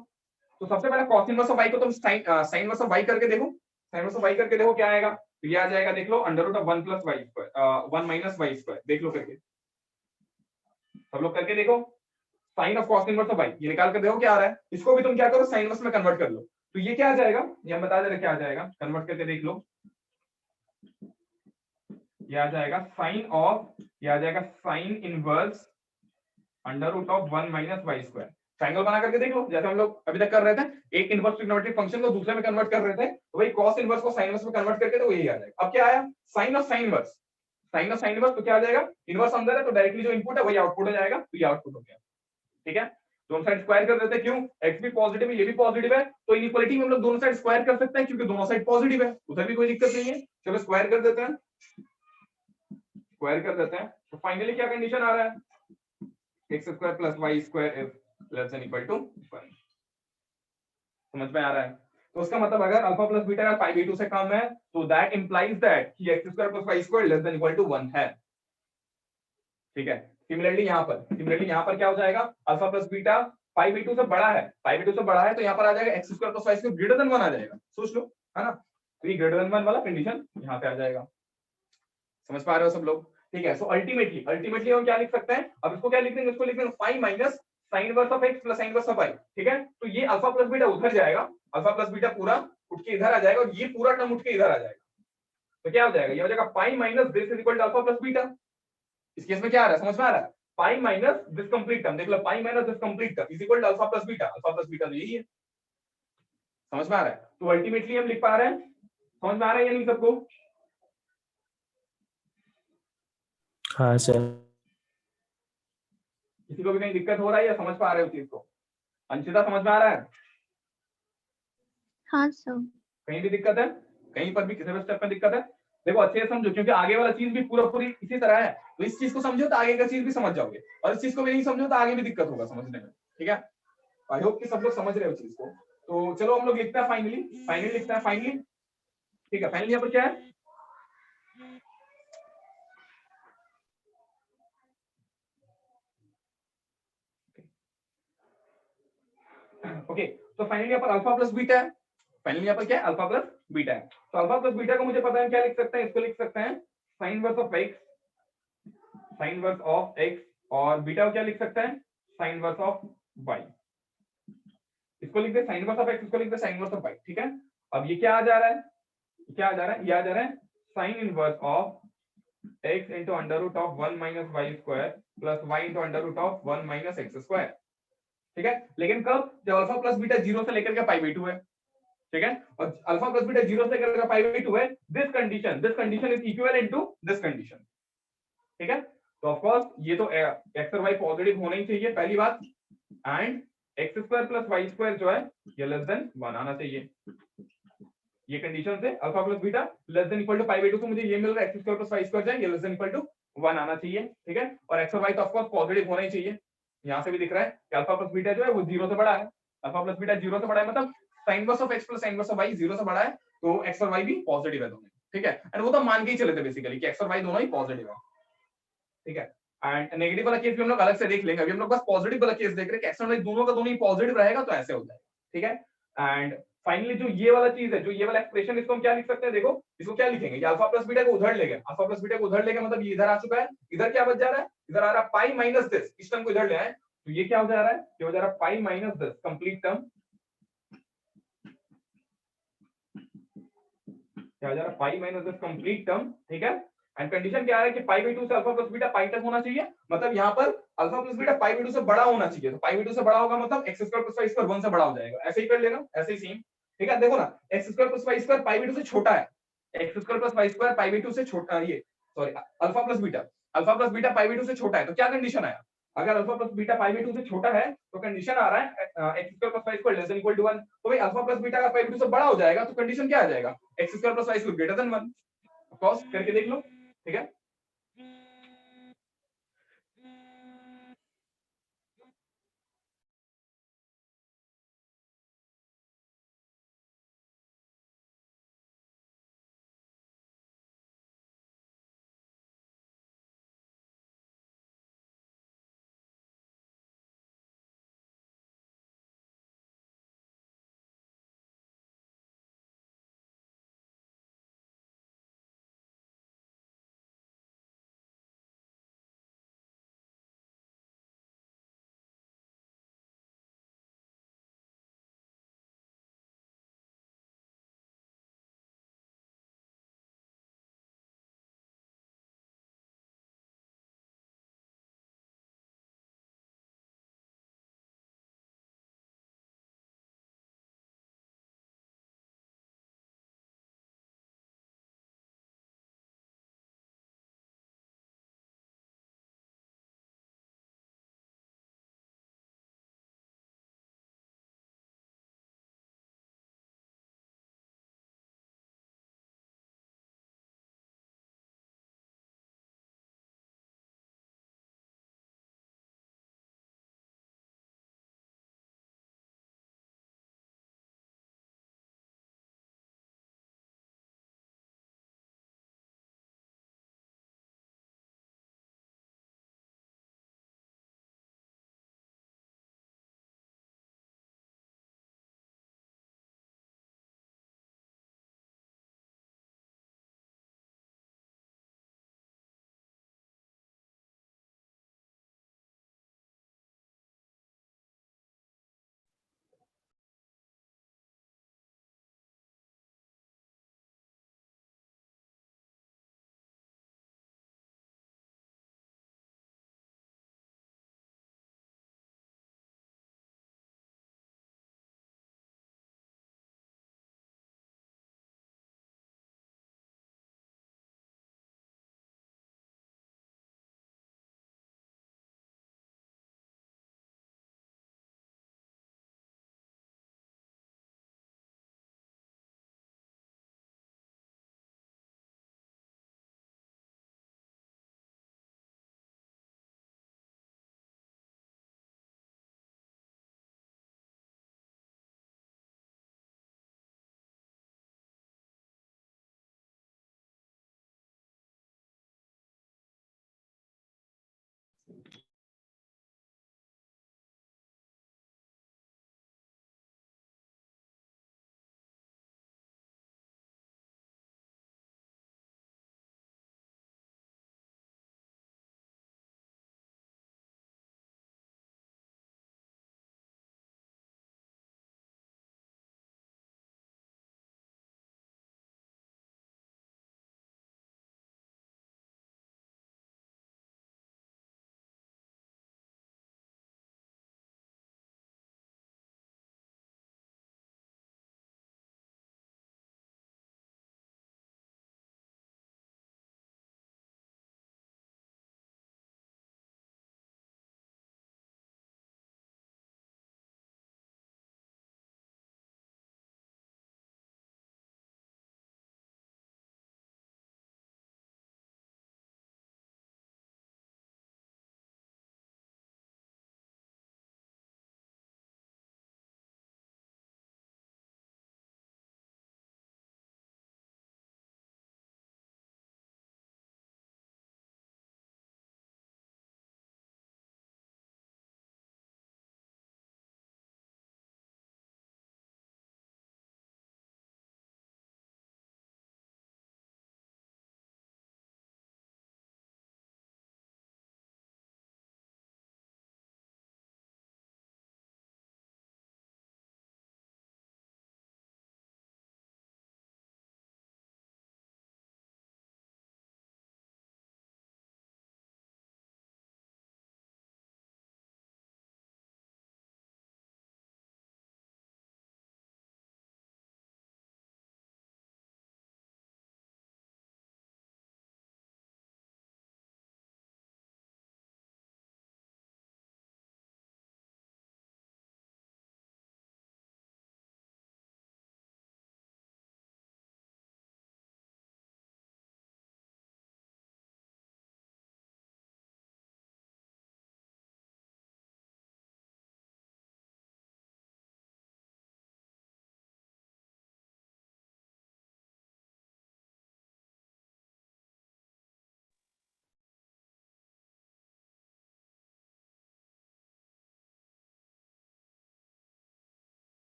तो सबसे पहले cos इनवर्स ऑफ y को तुम साइन इनवर्स ऑफ y करके देखो, साइन इनवर्स ऑफ y करके देखो क्या आएगा, तो ये आ जाएगा देख लो under root of 1 plus y square 1 minus y square, देख लो करके, सब लोग करके देखो, sine of cos inverse of y ये निकाल कर देखो क्या आ रहा है, इसको भी तुम क्या करो साइन इनवर्स में कन्वर्ट कर लो, तो ये क्या आ जाएगा, ये हम बता दे रहे क्या आ जाएगा, कन्वर्ट करके देख लो, ये आ जाएगा साइन ऑफ, ये आ जाएगा sine inverse under root of 1 minus y square, triangle बना करके देख लो, जैसे हम लोग अभी तक कर रहे थे, एक इनवर्स ट्रिग्नोमेट्रिक फंक्शन को दूसरे में कन्वर्ट कर रहे थे, तो वही cos इनवर्स को sin इनवर्स में कन्वर्ट करके तो वही आ जाएगा। अब क्या आया, sin of sin inverse, sin of sin inverse तो क्या आ जाएगा, इनवर्स अंदर है तो डायरेक्टली जो इनपुट है वही आउटपुट हो जाएगा, तो ये आउटपुट हो गया, ठीक है, दोनों साइड स्क्वायर कर देते हैं, क्यों, x भी पॉजिटिव है ये भी पॉजिटिव है, तो इनइक्वालिटी में हम लोग दोनों साइड स्क्वायर कर सकते हैं, क्योंकि दोनों साइड पॉजिटिव है, उधर भी कोई दिक्कत नहीं है, चलो स्क्वायर कर देते हैं, स्क्वायर कर देते हैं, तो फाइनली क्या कंडीशन आ रहा है, x square plus y square is less than equal to 5, समझ में आ रहा है, तो उसका मतलब अगर अल्फा प्लस बीटा का पाई बाई 2 से कम है, तो दैट इंप्लाइज दैट कि x square plus y square less than equal to 1 है, ठीक है। सिमिलरली यहाँ पर क्या हो जाएगा, alpha plus beta pi by 2 से बड़ा है, पाई बाई 2 से बड़ा है, तो यहाँ पर आ जाएगा x square plus y square greater than 1 आ जाएगा, सोच लो, है ना, तो ये ग्रेटर देन 1 वाला कंडीशन यहाँ पे आ जाएगा, समझ पा रहे हो सब लोग, ठीक है। सो अल्टीमेटली हम क्या लिख सकते हैं, अब इसको क्या लिख देंगे, इसको लिख देंगे phi minus sine inverse of x plus sine inverse of y, ठीक है, तो ये अल्फा प्लस बीटा उधर जाएगा, अल्फा प्लस बीटा पूरा उठ के इधर आ जाएगा, और ये पूरा टर्म उठ के इधर आ जाएगा, तो क्या हो जाएगा, ये हो जाएगा pi minus this is equal to alpha plus beta, इस केस में क्या आ रहा है, समझ में आ रहा है, pi minus this complete term, देख लो pi minus this complete term is equal to alpha plus beta तो यही है, समझ में आ रहा है, तो अल्टीमेटली हम लिख पा रहे हैं, समझ में आ रहा है या नहीं सबको, हाँ सर। किसी को भी कहीं दिक्कत हो रहा है या समझ पा रहे हो चीज को, अंशिता समझ में आ रहा है, हाँ सर। कहीं भी दिक्कत है, कहीं पर भी किसी भी स्टेप में दिक्कत है, देखो अच्छे से समझो, क्योंकि आगे वाला चीज भी पूरी इसी तरह है, तो इस चीज को समझो तो आगे का चीज भी समझ जाओगे, और इस चीज को भी नहीं समझो तो आगे भी दिक्कत होगा समझने में, ठीक है, आई होप कि सब लोग समझ रहे हो चीज को, तो चलो हम लोग लिखते हैं फाइनली लिखते हैं फाइनली, ठीक है, फाइनली यहाँ पर क्या है, ओके, तो फाइनली यहाँ पर अल्फा प्लस बीटा है, फाइनली यहाँ पर क्या है, अल्फा प्लस बीटा है, तो अल्फा प्लस बीटा को मुझे पता है क्या लिख सकते हैं, इसको लिख सकते हैं साइन इनवर्स ऑफ x, और बीटा को क्या लिख सकते हैं, साइन इनवर्स ऑफ y, इसको लिख दे साइन इनवर्स ऑफ x, इसको लिख दे साइन इनवर्स ऑफ y, ठीक है। अब ये क्या आ जा रहा है, ये आ जा रहा है sine inverse of x into under root of 1 minus y square plus y into under root of 1 minus x square, ठीक है, लेकिन कब, जब अल्फा प्लस बीटा 0 से लेकर के पाई बाई 2 है, ठीक है, और अल्फा प्लस बीटा 0 से लेकर के पाई बाई 2 है, this condition is equivalent to this condition, ठीक है, तो ऑफ कोर्स ये तो x और y पॉजिटिव होना ही चाहिए पहली बात, and x square plus y square जो है ये लेस देन 1 आना चाहिए, ये कंडीशन से alpha plus beta less than equal to pi by 2, तो मुझे ये मिल रहा है x square plus y square जाए ये लेस देन इक्वल टू 1 आना चाहिए, ठीक है, और x और y तो ऑफ कोर्स पॉजिटिव होना ही चाहिए, यहाँ से भी दिख रहा है कि अल्फा प्लस बीटा जो है वो 0 से बड़ा है, अल्फा प्लस बीटा 0 से बड़ा है, मतलब sign inverse of x plus sine inverse of y 0 से बड़ा है, तो x और y भी पॉजिटिव है दोनों, ठीक है, एंड वो तो मान के ही चले थे बेसिकली कि x और y दोनों ही पॉजिटिव है, ठीक है, एंड नेगेटिव वाला केस भी हम लोग अलग से देख लेंगे, अभी हम लोग बस पॉजिटिव वाला केस देख रहे हैं कि x और y दोनों का दोनों ही पॉजिटिव रहेगा तो ऐसे हो जाएगा, ठीक है, एंड फाइनली जो ये वाला चीज है, जो ये वाला एक्सप्रेशन, इसको हम क्या लिख सकते हैं, देखो इसको क्या लिखेंगे, ये अल्फा प्लस बीटा को उधर ले गए, अल्फा प्लस बीटा को उधर ले गए, मतलब ये इधर आ चुका है, इधर क्या बच जा रहा है, इधर आ रहा है पाई माइनस दिस, इस टर्म को इधर ले आए, तो ये क्या हो जा रहा है, ये हो जा रहा है pi minus this complete term, क्या हो जा रहा है, pi minus this complete term, ठीक है, एंड कंडीशन क्या है कि पाई बाई 2 से अल्फा प्लस बीटा पाई तक होना चाहिए, मतलब यहाँ पर alpha plus beta pi by 2 से बड़ा होना चाहिए, तो पाई बाई 2 से बड़ा होगा मतलब x square plus y square 1 से बड़ा हो जाएगा, ऐसे ही कर लेना, ऐसे ही सेम, ठीक है, देखो ना x square plus y square pi by 2 से छोटा है, x square plus y square pi by 2 से छोटा, ये sorry alpha plus beta pi by 2 से छोटा है, तो क्या कंडीशन आया, अगर alpha plus beta pi by 2 से छोटा है तो कंडीशन आ रहा है x square plus y square less than equal to 1। तो भाई अल्फा प्लस बीटा अगर पाई बाई 2 से बड़ा हो जाएगा तो कंडीशन क्या आ जाएगा, x square plus y square greater than 1। Cos करके देख लो, ठीक है।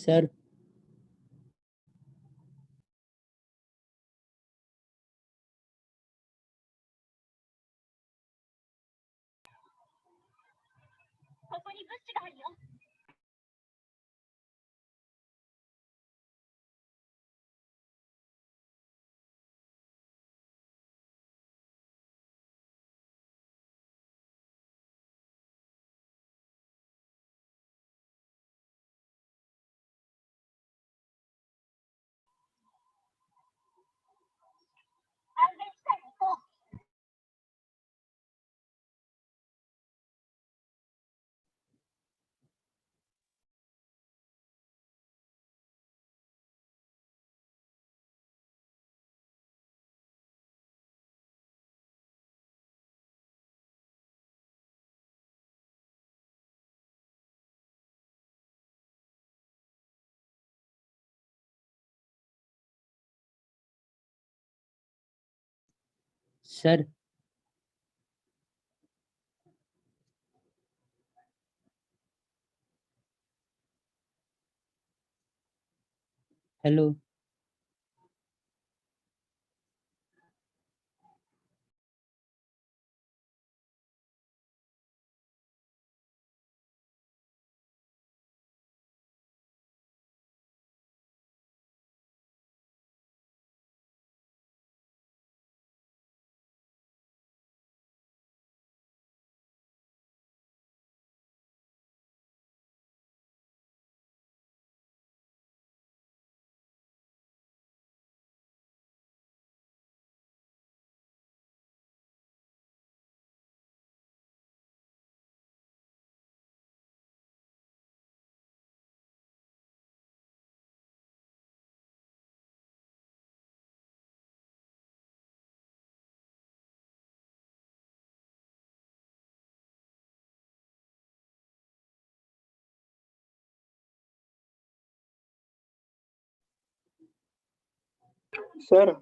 Sir sir hello sir